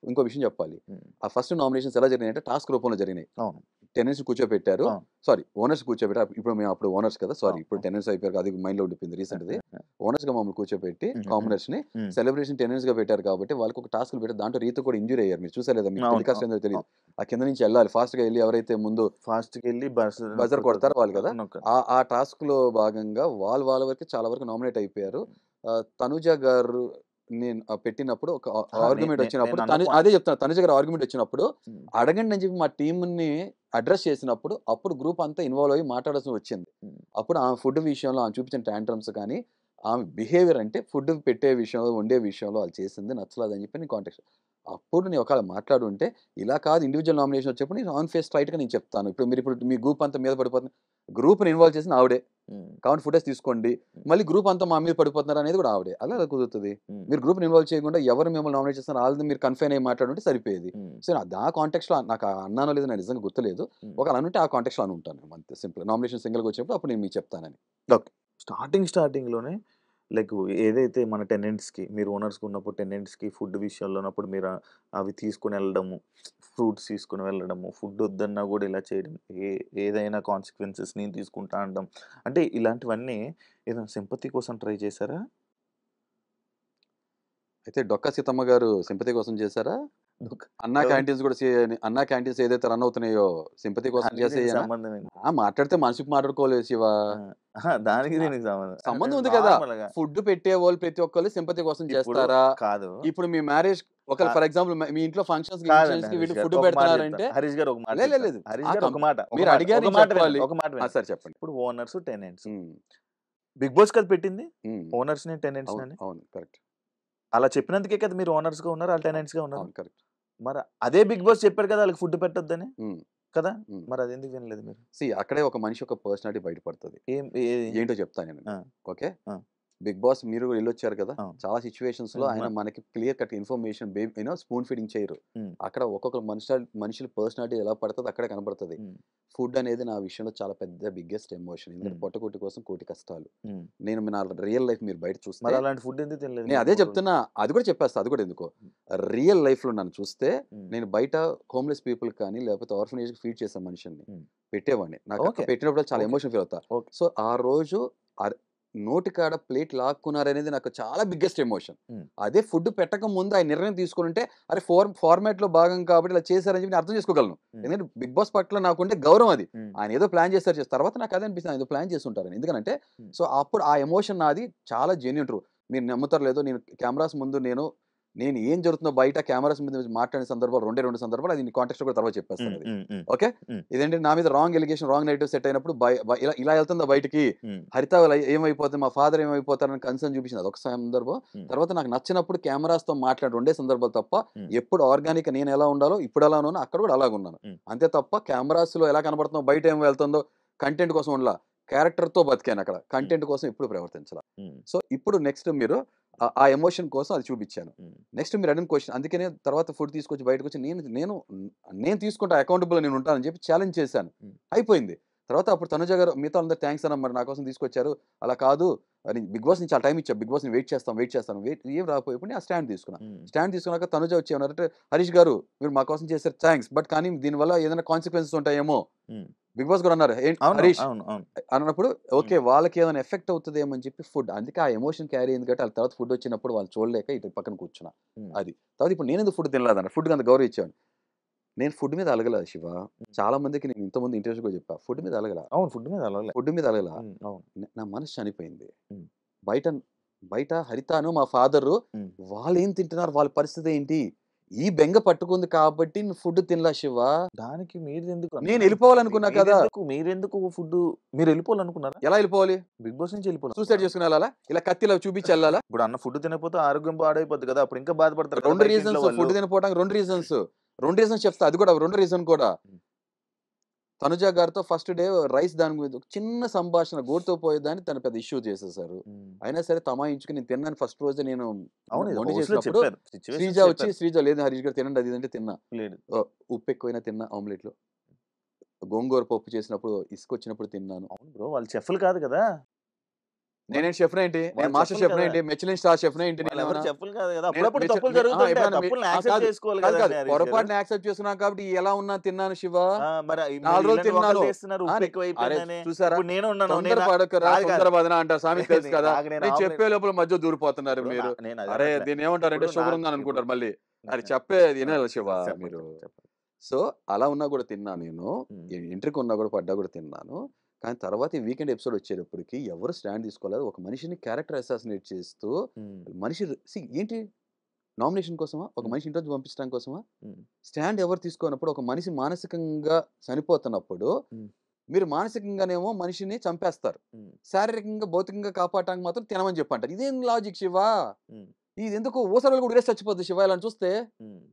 ఇంకో విషయం చెప్పాలి. ఆ ఫస్ట్ నామినేషన్స్ ఎలా జరిగినాయి అంటే టాస్క్ రూపంలో జరిగినాయి. టెనెన్స్ కూర్చోబెట్టారు, సారీ ఓనర్స్ కూర్చోబెట్టారు. ఇప్పుడు మేము అప్పుడు ఓనర్స్ కదా, సారీ ఇప్పుడు టెనెన్స్ అయిపోయారు, అది మైండ్ లో ఉండిపోయింది రీసెంట్ ది. ఓనర్స్ గా మమ్మల్ని కూర్చోబెట్టి కామనర్స్ ని సెలబ్రేషన్ టెనెన్స్ గా పెట్టారు కాబట్టి వాళ్ళకి ఒక టాస్క్ పెట్టారు. దాంట్లో రీతి కూడా ఇంజూరీ అయ్యారు, మీరు చూసారు లేదా? మీకు టెలికాస్ట్ ఏందో తెలియదు. ఆ కింద నుంచి వెళ్ళాలి, ఫాస్ట్ గా వెళ్ళి ఎవరైతే ముందు ఫాస్ట్ గా వెళ్ళి బజర్ కొడతారు వాళ్ళు కదా, ఆ టాస్క్ లో భాగంగా వాళ్ళ వరకు చాలా వరకు నామినేట్ అయిపోయారు. తనుజ గారు నేను పెట్టినప్పుడు ఒక ఆర్గ్యుమెంట్ వచ్చినప్పుడు అదే చెప్తాను, తనుజ గారు ఆర్గ్యుమెంట్ వచ్చినప్పుడు అడగండి అని చెప్పి మా టీమ్ ని అడ్రస్ చేసినప్పుడు అప్పుడు గ్రూప్ అంతా ఇన్వాల్వ్ అయ్యి మాట్లాడాల్సి వచ్చింది. అప్పుడు ఆమె ఫుడ్ విషయంలో ఆమె చూపించిన టాంట్రమ్స్ కానీ ఆమె బిహేవియర్ అంటే ఫుడ్ పెట్టే విషయంలో వండే విషయంలో వాళ్ళు చేసింది నచ్చలేదని చెప్పి నేను కాంటాక్ట్ అప్పుడు నేను ఒకవేళ మాట్లాడుంటే ఇలా కాదు ఇండివిజువల్ నామినేషన్ వచ్చేప్పుడు నేను ఆన్ ఫేస్ స్ట్రైట్ గా నేను చెప్తాను. ఇప్పుడు మీ గ్రూప్ అంతా మీద పడిపోతుంది, గ్రూప్ ని ఇన్వాల్వ్ చేసిన ఆవిడే కాబట్టి ఫుటేజ్ తీసుకోండి, మళ్ళీ గ్రూప్ అంతా మా మీద పడిపోతున్నారు అనేది కూడా ఆవిడే. అలా కుదురుతుంది. మీరు గ్రూప్ ఇన్వాల్వ్ చేయకుండా ఎవరు మిమ్మల్ని నామినేట్ చేస్తున్నారు వాళ్ళది మీరు కన్ఫైన్ అయ్యి మాట్లాడుంటే సరిపోయేది. సో ఆ కాంటెక్స్ట్ లో నాకు అన్నానో లేదు నాకు నిజంగా గుర్తులేదు, ఒకవేళ అనుంటే ఆ కాంటెక్స్ట్ లో అని ఉంటాను అంతే. సింపుల్ నామినేషన్ సింగిల్ గా వచ్చినప్పుడు అప్పుడు నేను మీకు చెప్తానని. స్టార్టింగ్ లోనే లైక్ ఏదైతే మన టెనెంట్స్కి మీరు ఓనర్స్కి ఉన్నప్పుడు టెనెంట్స్కి ఫుడ్ విషయంలో ఉన్నప్పుడు మీరు అవి తీసుకుని వెళ్ళడము, ఫ్రూట్స్ తీసుకుని వెళ్ళడము, ఫుడ్ వద్దన్నా కూడా ఇలా చేయడం, ఏదైనా కాన్సిక్వెన్సెస్ నేను తీసుకుంటా అనడం, అంటే ఇలాంటివన్నీ ఏదైనా సింపతి కోసం ట్రై చేశారా? అయితే డొక్కా సీతమ్మ గారు సింపతి కోసం చేశారా? అన్నా క్యాంటీన్స్ కూడా అన్నా క్యాంటీన్స్ ఏదైతే రన్ అవుతున్నాయో సింపతి కోసం చేసే మాట్లాడితే మనసుకు మాట్లాడుకోలేదు శివ, దానికి సంబంధం ఉంది కదా. ఫుడ్ పెట్టే వాళ్ళు ప్రతి ఒక్కళ్ళు సింపతి కోసం చేస్తారా? కాదు. ఇప్పుడు మీ మ్యారేజ్ ఒక ఫర్ ఎగ్జాంపుల్ మీ ఇంట్లో ఫంక్షన్స్ వీళ్ళు ఫుడ్ పెడతారంటే హరీష్ గారు మీరు అడిగారు సార్ చెప్పండి. ఇప్పుడు ఓనర్స్ టెనెంట్స్ బిగ్ బాస్ కదా పెట్టింది ఓనర్స్ ని టెనెంట్స్ అని. అవును కరెక్ట్. అలా చెప్పినందుకే కదా మీరు ఓనర్స్ గా ఉన్నారు, వాళ్ళు టెనెంట్స్ గా ఉన్నారు. కరెక్ట్. మరి అదే బిగ్ బాస్ చెప్పారు కదా వాళ్ళకి ఫుడ్ పెట్టొద్దని కదా, మరి అది ఎందుకు వినలేదు మీరు? అక్కడే ఒక మనిషి ఒక పర్సనాలిటీ బయటపడుతుంది. ఏంటో చెప్తాను నేను. ఓకే బిగ్ బాస్ మీరు వెళ్ళొచ్చారు కదా, చాలా సిచ్యువేషన్స్ లో ఆయన మనకి clear cut information spoon feeding చేయరు. అక్కడ ఒక్కొక్క మనుషుల పర్సనాలిటీ ఎలా పడుతుంది అక్కడే కనబడుతుంది. ఫుడ్ అనేది నా విషయంలో చాలా పెద్ద బిగ్గెస్ట్ ఎమోషన్. ఎందుకంటే పొట్టకోటి కోసం కోటి కష్టాలు. నేను నా రియల్ లైఫ్ మీరు బయట చూస్తే అలాంటి ఫుడ్ ఎందుకు తెలియదు, నేను అదే చెప్తున్నా, అది కూడా చెప్పేస్తా. అది కూడా ఎందుకో రియల్ లైఫ్ లో నన్ను చూస్తే నేను బయట హోమ్లెస్ పీపుల్ కానీ లేకపోతే ఆర్ఫనేజ్ ఫీడ్ చేసే మనిషిని పెట్టేవాడిని. నాకు పెట్టినప్పుడు చాలా ఎమోషన్ ఫీల్ అవుతా. సో ఆ రోజు నోటికాడ ప్లేట్ లాక్కున్నారనేది నాకు చాలా బిగ్గెస్ట్ ఎమోషన్. అదే ఫుడ్ పెట్టక ముందు ఆయన నిర్ణయం తీసుకుంటే అరే ఫార్మాట్ లో భాగం కాబట్టి ఇలా చేశారని చెప్పి నేను అర్థం చేసుకోగలను. ఎందుకంటే బిగ్ బాస్ పట్ల నాకుంటే గౌరవం అది. ఆయన ఏదో ప్లాన్ చేస్తారు తర్వాత నాకు అదే అనిపిస్తుంది ఏదో ప్లాన్ చేస్తుంటారని. ఎందుకంటే సో అప్పుడు ఆ ఎమోషన్ నాది చాలా జెన్యూన్ ట్రూ. మీరు నమ్ముతారు లేదో, నేను కెమెరాస్ ముందు నేను ఏం జరుగుతుందో బయట కెమెరాస్ మీద మాట్లాడిన సందర్భాలు రెండు సందర్భాలు అది కాంటెక్స్ట్ కూడా తర్వాత చెప్పేస్తాను. అది ఓకే. ఇదేంటి నా మీద wrong allegation wrong negative set అయినప్పుడు ఇలా వెళ్తుందా బయటికి, హరిత ఏమైపోతుంది మా ఫాదర్ ఏమైపోతారని కన్సర్న్ చూపించింది అదొక సందర్భం. తర్వాత నాకు నచ్చినప్పుడు కెమెరాస్ తో మాట్లాడి రెండే సందర్భాలు తప్ప ఎప్పుడు ఆర్గానిక్ నేను ఎలా ఉండాలో ఇప్పుడు ఎలా ఉన్నానో అక్కడ కూడా అలాగ ఉన్నాను అంతే తప్ప కెమెరాస్ లో ఎలా కనబడుతుందో బయట ఏం వెళ్తుందో కంటెంట్ కోసం ఉండలా, క్యారెక్టర్ తో బతికాను అక్కడ, కంటెంట్ కోసం ఎప్పుడు ప్రవర్తించాల. సో ఇప్పుడు నెక్స్ట్ మీరు ఆ ఎమోషన్ కోసం అది చూపించాను. నెక్స్ట్ మీరు అడిగిన క్వశ్చన్, అందుకనే తర్వాత ఫుడ్ తీసుకొచ్చి బయటకు వచ్చి నేను తీసుకుంటా అకౌంటబుల్ నేను ఉంటానని చెప్పి ఛాలెంజ్ చేశాను. అయిపోయింది. తర్వాత అప్పుడు తనుజ గారు మిగతా అందరూ థ్యాంక్స్ అన్న మరి నా కోసం తీసుకొచ్చారు, అలా కాదు అని బిగ్ బాస్ నుంచి చాలా టైం ఇచ్చా, బిగ్ బాస్ వెయిట్ చేస్తాను ఏం రాకపోయిపోయి ఆ స్టాండ్ తీసుకున్నాక తనుజ వచ్చి ఏమన్నారంటే హరీష్ గారు మీరు మా కోసం చేశారు థ్యాంక్స్, బట్ కానీ దీనివల్ల ఏదైనా కాన్సిక్వెన్సెస్ ఉంటాయేమో బిగ్ బాస్ కూడా అన్నారు హరీష్ అన్నప్పుడు ఓకే వాళ్ళకి ఏమైనా ఎఫెక్ట్ అవుతుంది ఏమని చెప్పి ఫుడ్, అందుకే ఆ ఎమోషన్ క్యారీ అయింది కాబట్టి వాళ్ళ తర్వాత ఫుడ్ వచ్చినప్పుడు వాళ్ళు చూడలేక ఇటు పక్కన కూర్చున్నా. అది తర్వాత ఇప్పుడు నేను ఎందుకు ఫుడ్ తినలేదన్న, ఫుడ్ అంత గౌరవ ఇచ్చాను. నేను ఫుడ్ మీద అలగలేదు శివ, చాలా మందికి నేను ఇంతమంది ఇంటర్వ్యూ కూడా చెప్పా ఫుడ్ మీద అలగల. ఫుడ్ మీద అలగల, నా మనసు చనిపోయింది. బయట హరితాను మా ఫాదరు వాళ్ళు ఏం తింటున్నారు వాళ్ళ పరిస్థితి ఏంటి, ఈ బెంగ పట్టుకుంది కాబట్టి ఫుడ్ తినలా శివ. దానికి మీరు ఎందుకు నేను వెళ్ళిపోవాలనుకున్నా కదా. మీరెందుకు ఫుడ్ మీరు వెళ్ళిపోవాలనుకున్నారా? ఎలా వెళ్ళిపోవాలి? బిగ్ బాస్ నుంచి వెళ్ళిపోవాలి. సూసైడ్ చేసుకుని వెళ్ళాలా? ఇలా కత్తిలా చూపించి వెళ్ళాలా? ఇప్పుడు అన్న ఫుడ్ తినకపోతే ఆరోగ్యం పాడైపోద్ది కదా, అప్పుడు ఇంకా బాధపడతారు కదా 2 బయట ఇంట్లో రీజన్స్ వాళ్ళు. ఫుడ్ తినపోవడానికి 2 రీజన్స్ చెప్తా. అది కూడా 2 రీజన్ కూడా. తనుజ గారితో ఫస్ట్ డే రైస్ దాని మీద ఒక చిన్న సంభాషణ గోటుతో పోయేదాన్ని తను పెద్ద ఇష్యూ చేసేసారు. అయినా సరే తమాయించుకుని నేను తిన్నాను. ఫస్ట్ రోజు నేను అవును, ఇది వండి host లో చేసినప్పుడు చెప్పారు, situations శ్రీజ వచ్చి చెప్పారు. శ్రీజ లేదు హరీష్ గారు తినండి అది ఇది అంటే తిన్నా. లేదు. ఉప్పు ఎక్కువైనా తిన్నా ఆమ్లెట్ లో. గోంగూర పప్పు చేసినప్పుడు ఇసుకొచ్చినప్పుడు తిన్నాను. అవును బ్రో, వాళ్ళు చెఫ్లు కాదు కదా. నేనేం షెఫ్ ఏంటి? నేను వాళ్ళు మాస్టర్ చెఫ్లు షెఫ్ కదా. ఏంటి? మిచెలిన్ స్టార్ షెఫ్ ఏంటి? వాళ్ళు ఎవరు నేనేమన్నా చెఫ్లు కాదు కదా. నేను అప్పుడప్పుడు మిచెల్- తప్పులు మి- ఆ, జరుగుతుంటాయి, ఎప్పుడైనా తప్పుల్ని ఆ, యాక్సెప్ట్ కాదు చేసుకోవాలి కాదు కదా కాదు హరీష్ గారు. పొరపాటున యాక్సెప్ట్ చేసుకున్నాను కాబట్టి ఎలా ఉన్నా తిన్నాను శివ. మరి 4 రోజులు తిన్నాను. చేస్తున్నారు, ఆ, ఉప్పు అరే ఎక్కువైపోయిందని. చూసారా? ఇప్పుడు నేను ఉన్నాను, తొందర పడకరా కాదు కాదు. తొందర బదనా అంటారు సామెత తెలుసు కదా. నాకు నేను నేను ఆమ్లెట్ చెప్పే లోపల మధ్య దూరిపోతున్నారు ఇప్పుడు మీరు. నేను అదే అరే అనట్లే. దీన్ని ఏమంటారంటే ఇప్పుడు షుగర్ నాకు ఉందని అనుకుంటారు ఇప్పుడు మళ్ళీ. అరే చెప్పేది వినాలి శివ చెప్పండి, మీరు. చెప్పండి. సో అలా ఉన్నా కూడా తిన్నా నేను. ఉమ్. ఇంటర్కి ఉన్నా కూడా పడ్డా కూడా తిన్నాను. కానీ తర్వాత ఈ వీకెండ్ ఎపిసోడ్ వచ్చేటప్పటికి ఎవరు స్టాండ్ తీసుకోలేదు. ఒక మనిషిని క్యారెక్టర్ అసాసినేట్ చేస్తూ ఉమ్. మనిషి ఏంటి నామినేషన్ కోసమా? ఒక ఉమ్. మనిషి ఇంట్లో పంపించడం కోసమా? ఉమ్. స్టాండ్ ఎవరు తీసుకోనప్పుడు ఒక మనిషి మానసికంగా చనిపోతున్నప్పుడు ఉమ్. మీరు మానసికంగానేమో మనిషిని చంపేస్తారు, ఉమ్. శారీరకంగా భౌతికంగా కాపాడటానికి మాత్రం తినమని చెప్పంటారు. ఇదేం లాజిక్ శివ? ఉమ్. ఇది ఎందుకు ఊసరలు కూడా ఉరేసి చచ్చిపోద్ది శివ ఇలా చూస్తే. ఉమ్.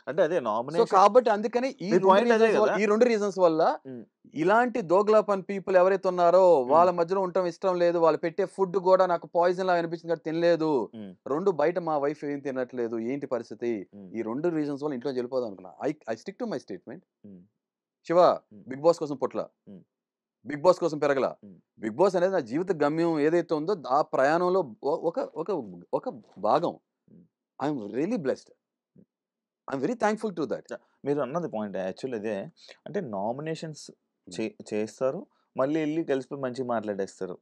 అంటే అదే సో నామినేషన్. కాబట్టి అందుకని మీ point అదే కదా. ఈ 2 రీజన్స్ వల్ల ఉమ్. ఇలాంటి దోగ్లాపన్ పీపుల్ ఎవరైతే ఉన్నారో వాళ్ళ మధ్యలో ఉండటం ఇష్టం లేదు. వాళ్ళు పెట్టే ఫుడ్ కూడా నాకు పాయిజన్ లా అనిపించింది కాబట్టి తినలేదు. ఉమ్. 2 బయట మా వైఫ్ ఏం తినట్లేదు. ఏంటి పరిస్థితి? ఉమ్. ఈ 2 రీజన్స్ వల్ల ఇంట్లో వెళ్ళిపోదాం అనుకున్నా. I stick to my statement. Um. Shiva um. Bigg Boss కోసం పుట్ల, ఉమ్. బిగ్ బాస్ కోసం పెరగల. ఉమ్. బిగ్ బాస్ అనేది నా జీవిత గమ్యం ఏదైతే ఉందో ఆ ప్రయాణంలో ఒక ఒక ఒక భాగం. Um. I'm really blessed. I'm very thankful to that. మీరు అన్నది పాయింట్ యాక్చువల్ ఇదే. అంటే నామినేషన్స్ చేస్తారు, మళ్ళీ వెళ్ళి కలిసిపోయి మంచిగా మాట్లాడేస్తారు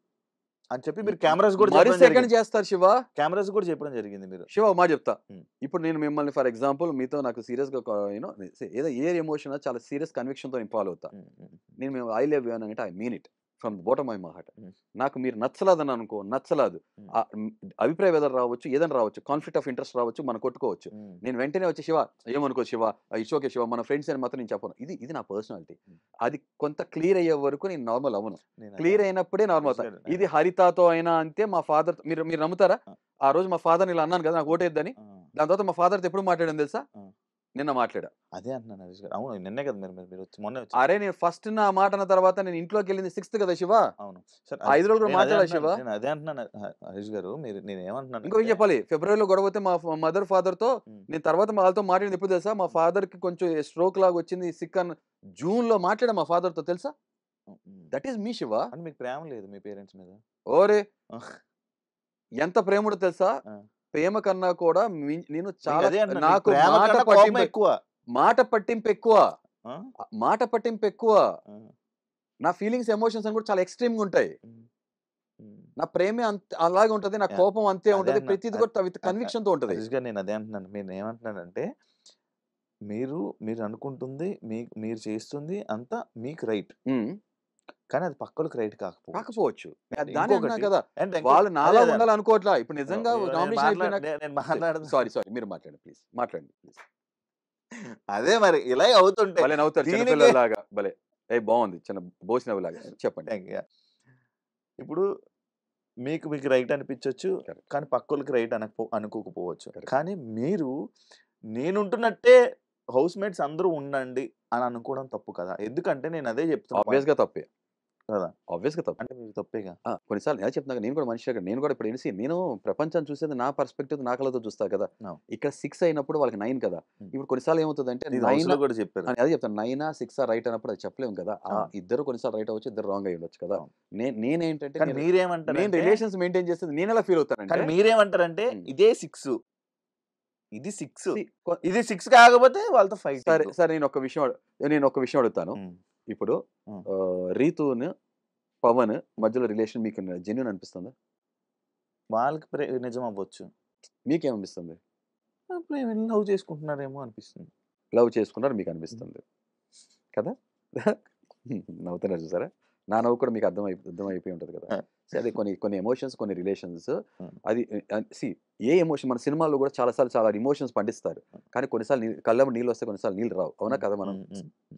అని చెప్పి మీరు కెమెరాస్ కూడా మరి చెప్పడం సెకండ్ జరిగింది. చేస్తారు శివ. కెమెరాస్ కూడా చెప్పడం జరిగింది మీరు. శివ మా చెప్తా. ఉమ్. ఇప్పుడు నేను మిమ్మల్ని ఫర్ ఎగ్జాంపుల్ మీతో నాకు సీరియస్ గా యూనో ఏదో ఏ ఎమోషన్ చాలా సీరియస్ కన్విక్షన్ తో ఇన్వాల్వ్ అవుతా. ఉమ్. ఉమ్. నేను మేము ఐ లవ్ యూ అని అంటే I mean it from bottom my heart. Um. నాకు మీరు నచ్చలేదని అనుకో, నచ్చలేదు. ఉమ్. అభిప్రాయ భేదాలు రావచ్చు, ఏదైనా రావచ్చు, కాన్ఫ్లిక్ట్ ఆఫ్ ఇంట్రెస్ట్ రావచ్చు, మనం కొట్టుకోవచ్చు. ఉమ్. నేను వెంటనే వచ్చి శివ ఏమనుకో శివ ఇట్స్ ఓకే శివ మన ఫ్రెండ్స్ అని మాత్రం నేను చెప్పను. ఇది నా పర్సనాలిటీ. అది కొంత క్లియర్ అయ్యే వరకు నేను నార్మల్ అవ్వను. నేను క్లియర్ అయినప్పుడే నార్మల్ అవుతా. సరే. ఇది హరితతో అయినా అంతే. మా ఫాదర్ మీరు మీరు నమ్ముతారా? ఆ. ఆ రోజు మా ఫాదర్ ఇలా అన్నాను కదా నాకు ఓటేద్దని. ఆ. దాని తర్వాత మా ఫాదర్తో ఎప్పుడు మాట్లాడాను తెలుసా? ఆ. నిన్న మాట్లాడా. అదే అంటున్నాను హరీష్ గారు. అవును, నిన్నే కదా మీరు వచ్చి మొన్నే వచ్చి. అరే నేను ఫస్ట్ నా మాట అన్న తర్వాత నేను ఇంట్లోకి వెళ్ళింది 6th కదా శివ. అవును సరే. 5 రోజులు కూడా మాట్లాడా శివ. నేను అదే అంటున్నాను హరీష్ గారు. నేను ఏమంటున్నాను ఇంకో చెప్పాలి, ఫిబ్రవరిలో గొడవ అయితే మా మదర్ ఫాదర్ తో నేను తర్వాత వాళ్ళతో మాట్లాడింది ఎప్పుడు తెలుసా? మా ఫాదర్ కి కొంచెం స్ట్రోక్ లాగా వచ్చింది, సిక్ అని జూన్ లో మాట్లాడా మా ఫాదర్ తో తెలుసా? దట్ ఈస్ మీ శివ. అంటే మీకు ప్రేమ లేదు మీ పేరెంట్స్ మీద? ఓరే ఎంత ప్రేమడో తెలుసా? ఆ. ప్రేమ కన్నా కూడా నేను చాలా అదే అంటున్నాను, నాకు ప్రేమ మాట కన్నా కోపం పట్టింపు ఎక్కువ. మాట పట్టింపు ఎక్కువ. ఆ? మాట పట్టింపు ఎక్కువ. ఆ. నా ఫీలింగ్స్ ఎమోషన్స్ అని కూడా చాలా ఎక్స్ట్రీమ్ గా ఉంటాయి. ఉమ్. ఉమ్. నా ప్రేమే అలాగే ఉంటది, నా కోపం అంతే అదే ఉంటది, అన్న- ప్రతిది కూడా విత్ కన్విక్షన్ తో ఉంటది. హరీష్ గారు నేను అదే అంటున్నాను. మీరు ఏమంటున్నానంటే మీరు అనుకుంటుంది మీరు చేస్తుంది అంతా మీకు రైట్, ఉమ్, కానీ అది పక్కలకు రైట్ కాకపోవచ్చు. కాకపోవచ్చు. దాని ఇంకొకటి అన్నా కదా అంటే వాళ్ళు నాలా అదే ఉండాలి అనుకోవట్లా. ఇప్పుడు నిజంగా నేను నామినేషన్ అయిపోయినాక నేను మాట్లాడదు. సారీ మీరు మాట్లాడండి ప్లీజ్, మాట్లాడండి ప్లీజ్. అదే మరి ఇలా అవుతుంటే భలే నవ్వుతారు దీనికే- చిన్నపిల్లలాగా. భలే బాగుంది, చిన్న బోసినవిలాగా. చెప్పండి. Yeah. ఇప్పుడు మీకు రైట్ అనిపించవచ్చు, Correct. కానీ పక్కోళ్ళకి రైట్ అనుకోకపోవచ్చు. Correct. కానీ మీరు నేనుంటున్నట్టే హౌస్ మేట్స్ అందరూ ఉండండి అని అనుకోవడం తప్పు కదా. ఎందుకంటే నేను అదే చెప్తున్నా ఆబ్వియస్ గా తప్పే కదా. ఆబ్వియస్ గా తప్పే. అంటే మీరు తప్పేగా. కొన్నిసార్లు నేను చెప్తున్నా, నేను కూడా మనిషి, నేను కూడా ఇప్పుడు నేను ప్రపంచాన్ని చూసేది నా పర్స్పెక్టివ్, నా కళతో చూస్తా కదా. No. ఇక్కడ 6 అయినప్పుడు వాళ్ళకి 9 కదా. ఇప్పుడు కొన్నిసార్లు ఏమవుతుంది అంటే ఇది 9 హౌస్లో కూడా చెప్పారు. అని అదే చెప్తాను, 9 6 రైట్ అన్నప్పుడు అది చెప్పలేము కదా. ఇద్దరు కొన్నిసార్లు రైట్ అవ్వచ్చు, ఇద్దరు రాంగ్ అయ్యి ఉండొచ్చు కదా. నేనేంటంటే కానీ మీరేమంటారు, నేను రిలేషన్స్ మెయింటైన్ చేస్తుంది నేను ఎలా ఫీల్ అవుతానంటే, కానీ మీరేమంటారంటే ఇదే 6 ఇది 6 See, ఇది 6 కాకపోతే వాళ్ళతో ఫైట్. సరే సరే నేను ఒక విషయం అడుగుతాను. ఇప్పుడు రీతును పవన్ మధ్యలో రిలేషన్ మీకు జెన్యూన్ అనిపిస్తుందా? వాళ్ళకి నిజం అవ్వచ్చు, మీకేమనిపిస్తుంది? లవ్ చేసుకుంటున్నారేమో అనిపిస్తుంది. లవ్ చేసుకున్నారు మీకు అనిపిస్తుంది కదా. నవ్వుతున్నారు చూసారా? నా నవ్వు కూడా మీకు అర్థమైపోయి ఉంటుంది కదా. అదే కొన్ని ఎమోషన్స్, కొన్ని రిలేషన్స్. Hmm. అది ఏ ఎమోషన్ మన సినిమాల్లో కూడా చాలాసార్లు చాలా ఎమోషన్స్ పండిస్తారు. కానీ కొన్నిసార్లు కళ్ళలో నీళ్ళు వస్తే కొన్నిసార్లు నీళ్ళు రావు. అవునా కదా? మనం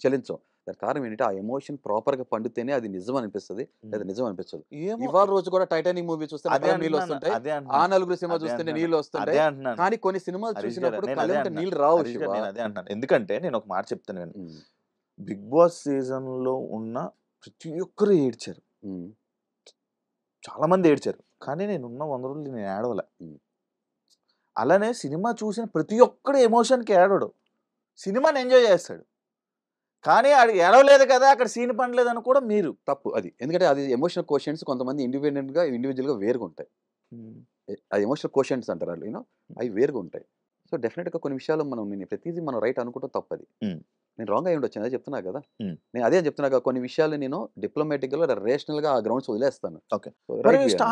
చెలించం. దాని కారణం ఏంటంటే ఆ ఎమోషన్ ప్రాపర్గా పండితేనే అది నిజం అనిపిస్తుంది, లేదా నిజం అనిపించదు. ఇవాళ రోజు కూడా టైటానిక్ మూవీ చూస్తే అదే కళ్ళలో నీళ్ళు అంటున్నాను, వస్తుంటాయి, అదే ఆ అంటున్నాను, నలుగురు సినిమా అదే చూస్తుంటే అంటున్నాను, నీళ్ళు అదే వస్తుంటాయి. అంటున్నాను. కానీ కొన్ని సినిమాలు హరీష్ గారు, చూసినప్పుడు నేను అదే కళ్ళ అంటున్నాను, నీళ్ళు రావు. హరీష్ శివ. గారు, నేను అదే అంటున్నాను. ఎందుకంటే నేను ఒక మాట చెప్తాను విను. ఉమ్, బిగ్ బాస్ సీజన్ లో ఉన్న ప్రతి ఒక్కరు ఏడ్చారు, ఉమ్, చాలా మంది ఏడ్చారు. కానీ నేను ఉన్న 100 రోజులు నేను ఏడవలే. ఉమ్. అలానే సినిమా చూసిన ప్రతి ఒక్కడు ఎమోషన్కి ఏడవడు, సినిమాని ఎంజాయ్ చేస్తాడు. కానీ ఆడు ఏడవలేదు కదా, అక్కడ సీన్ పనిలేదు అని కూడా మీరు. తప్పు అది. ఎందుకంటే అది ఎమోషనల్ క్వశ్చన్స్ కొంతమంది ఇండివిజువల్గా వేరుగా ఉంటాయి. అది ఎమోషనల్ క్వశ్చన్స్ అంటారు వాళ్ళు, అవి వేరుగా ఉంటాయి. సో డెఫినెట్గా కొన్ని విషయాలు నేను ప్రతిదీ మనం రైట్ అనుకుంటాం తప్పది. Hmm. నేను రాంగ్ అయి ఉండొచ్చు, అదే చెప్తున్నా కదా. Hmm. నేను అదే చెప్తున్నా కదా, కొన్ని విషయాలు నేను డిప్లొమాటిక్గా రేషనల్గా ఆ గ్రౌండ్స్ వదిలేస్తాను. ఓకే. రైట్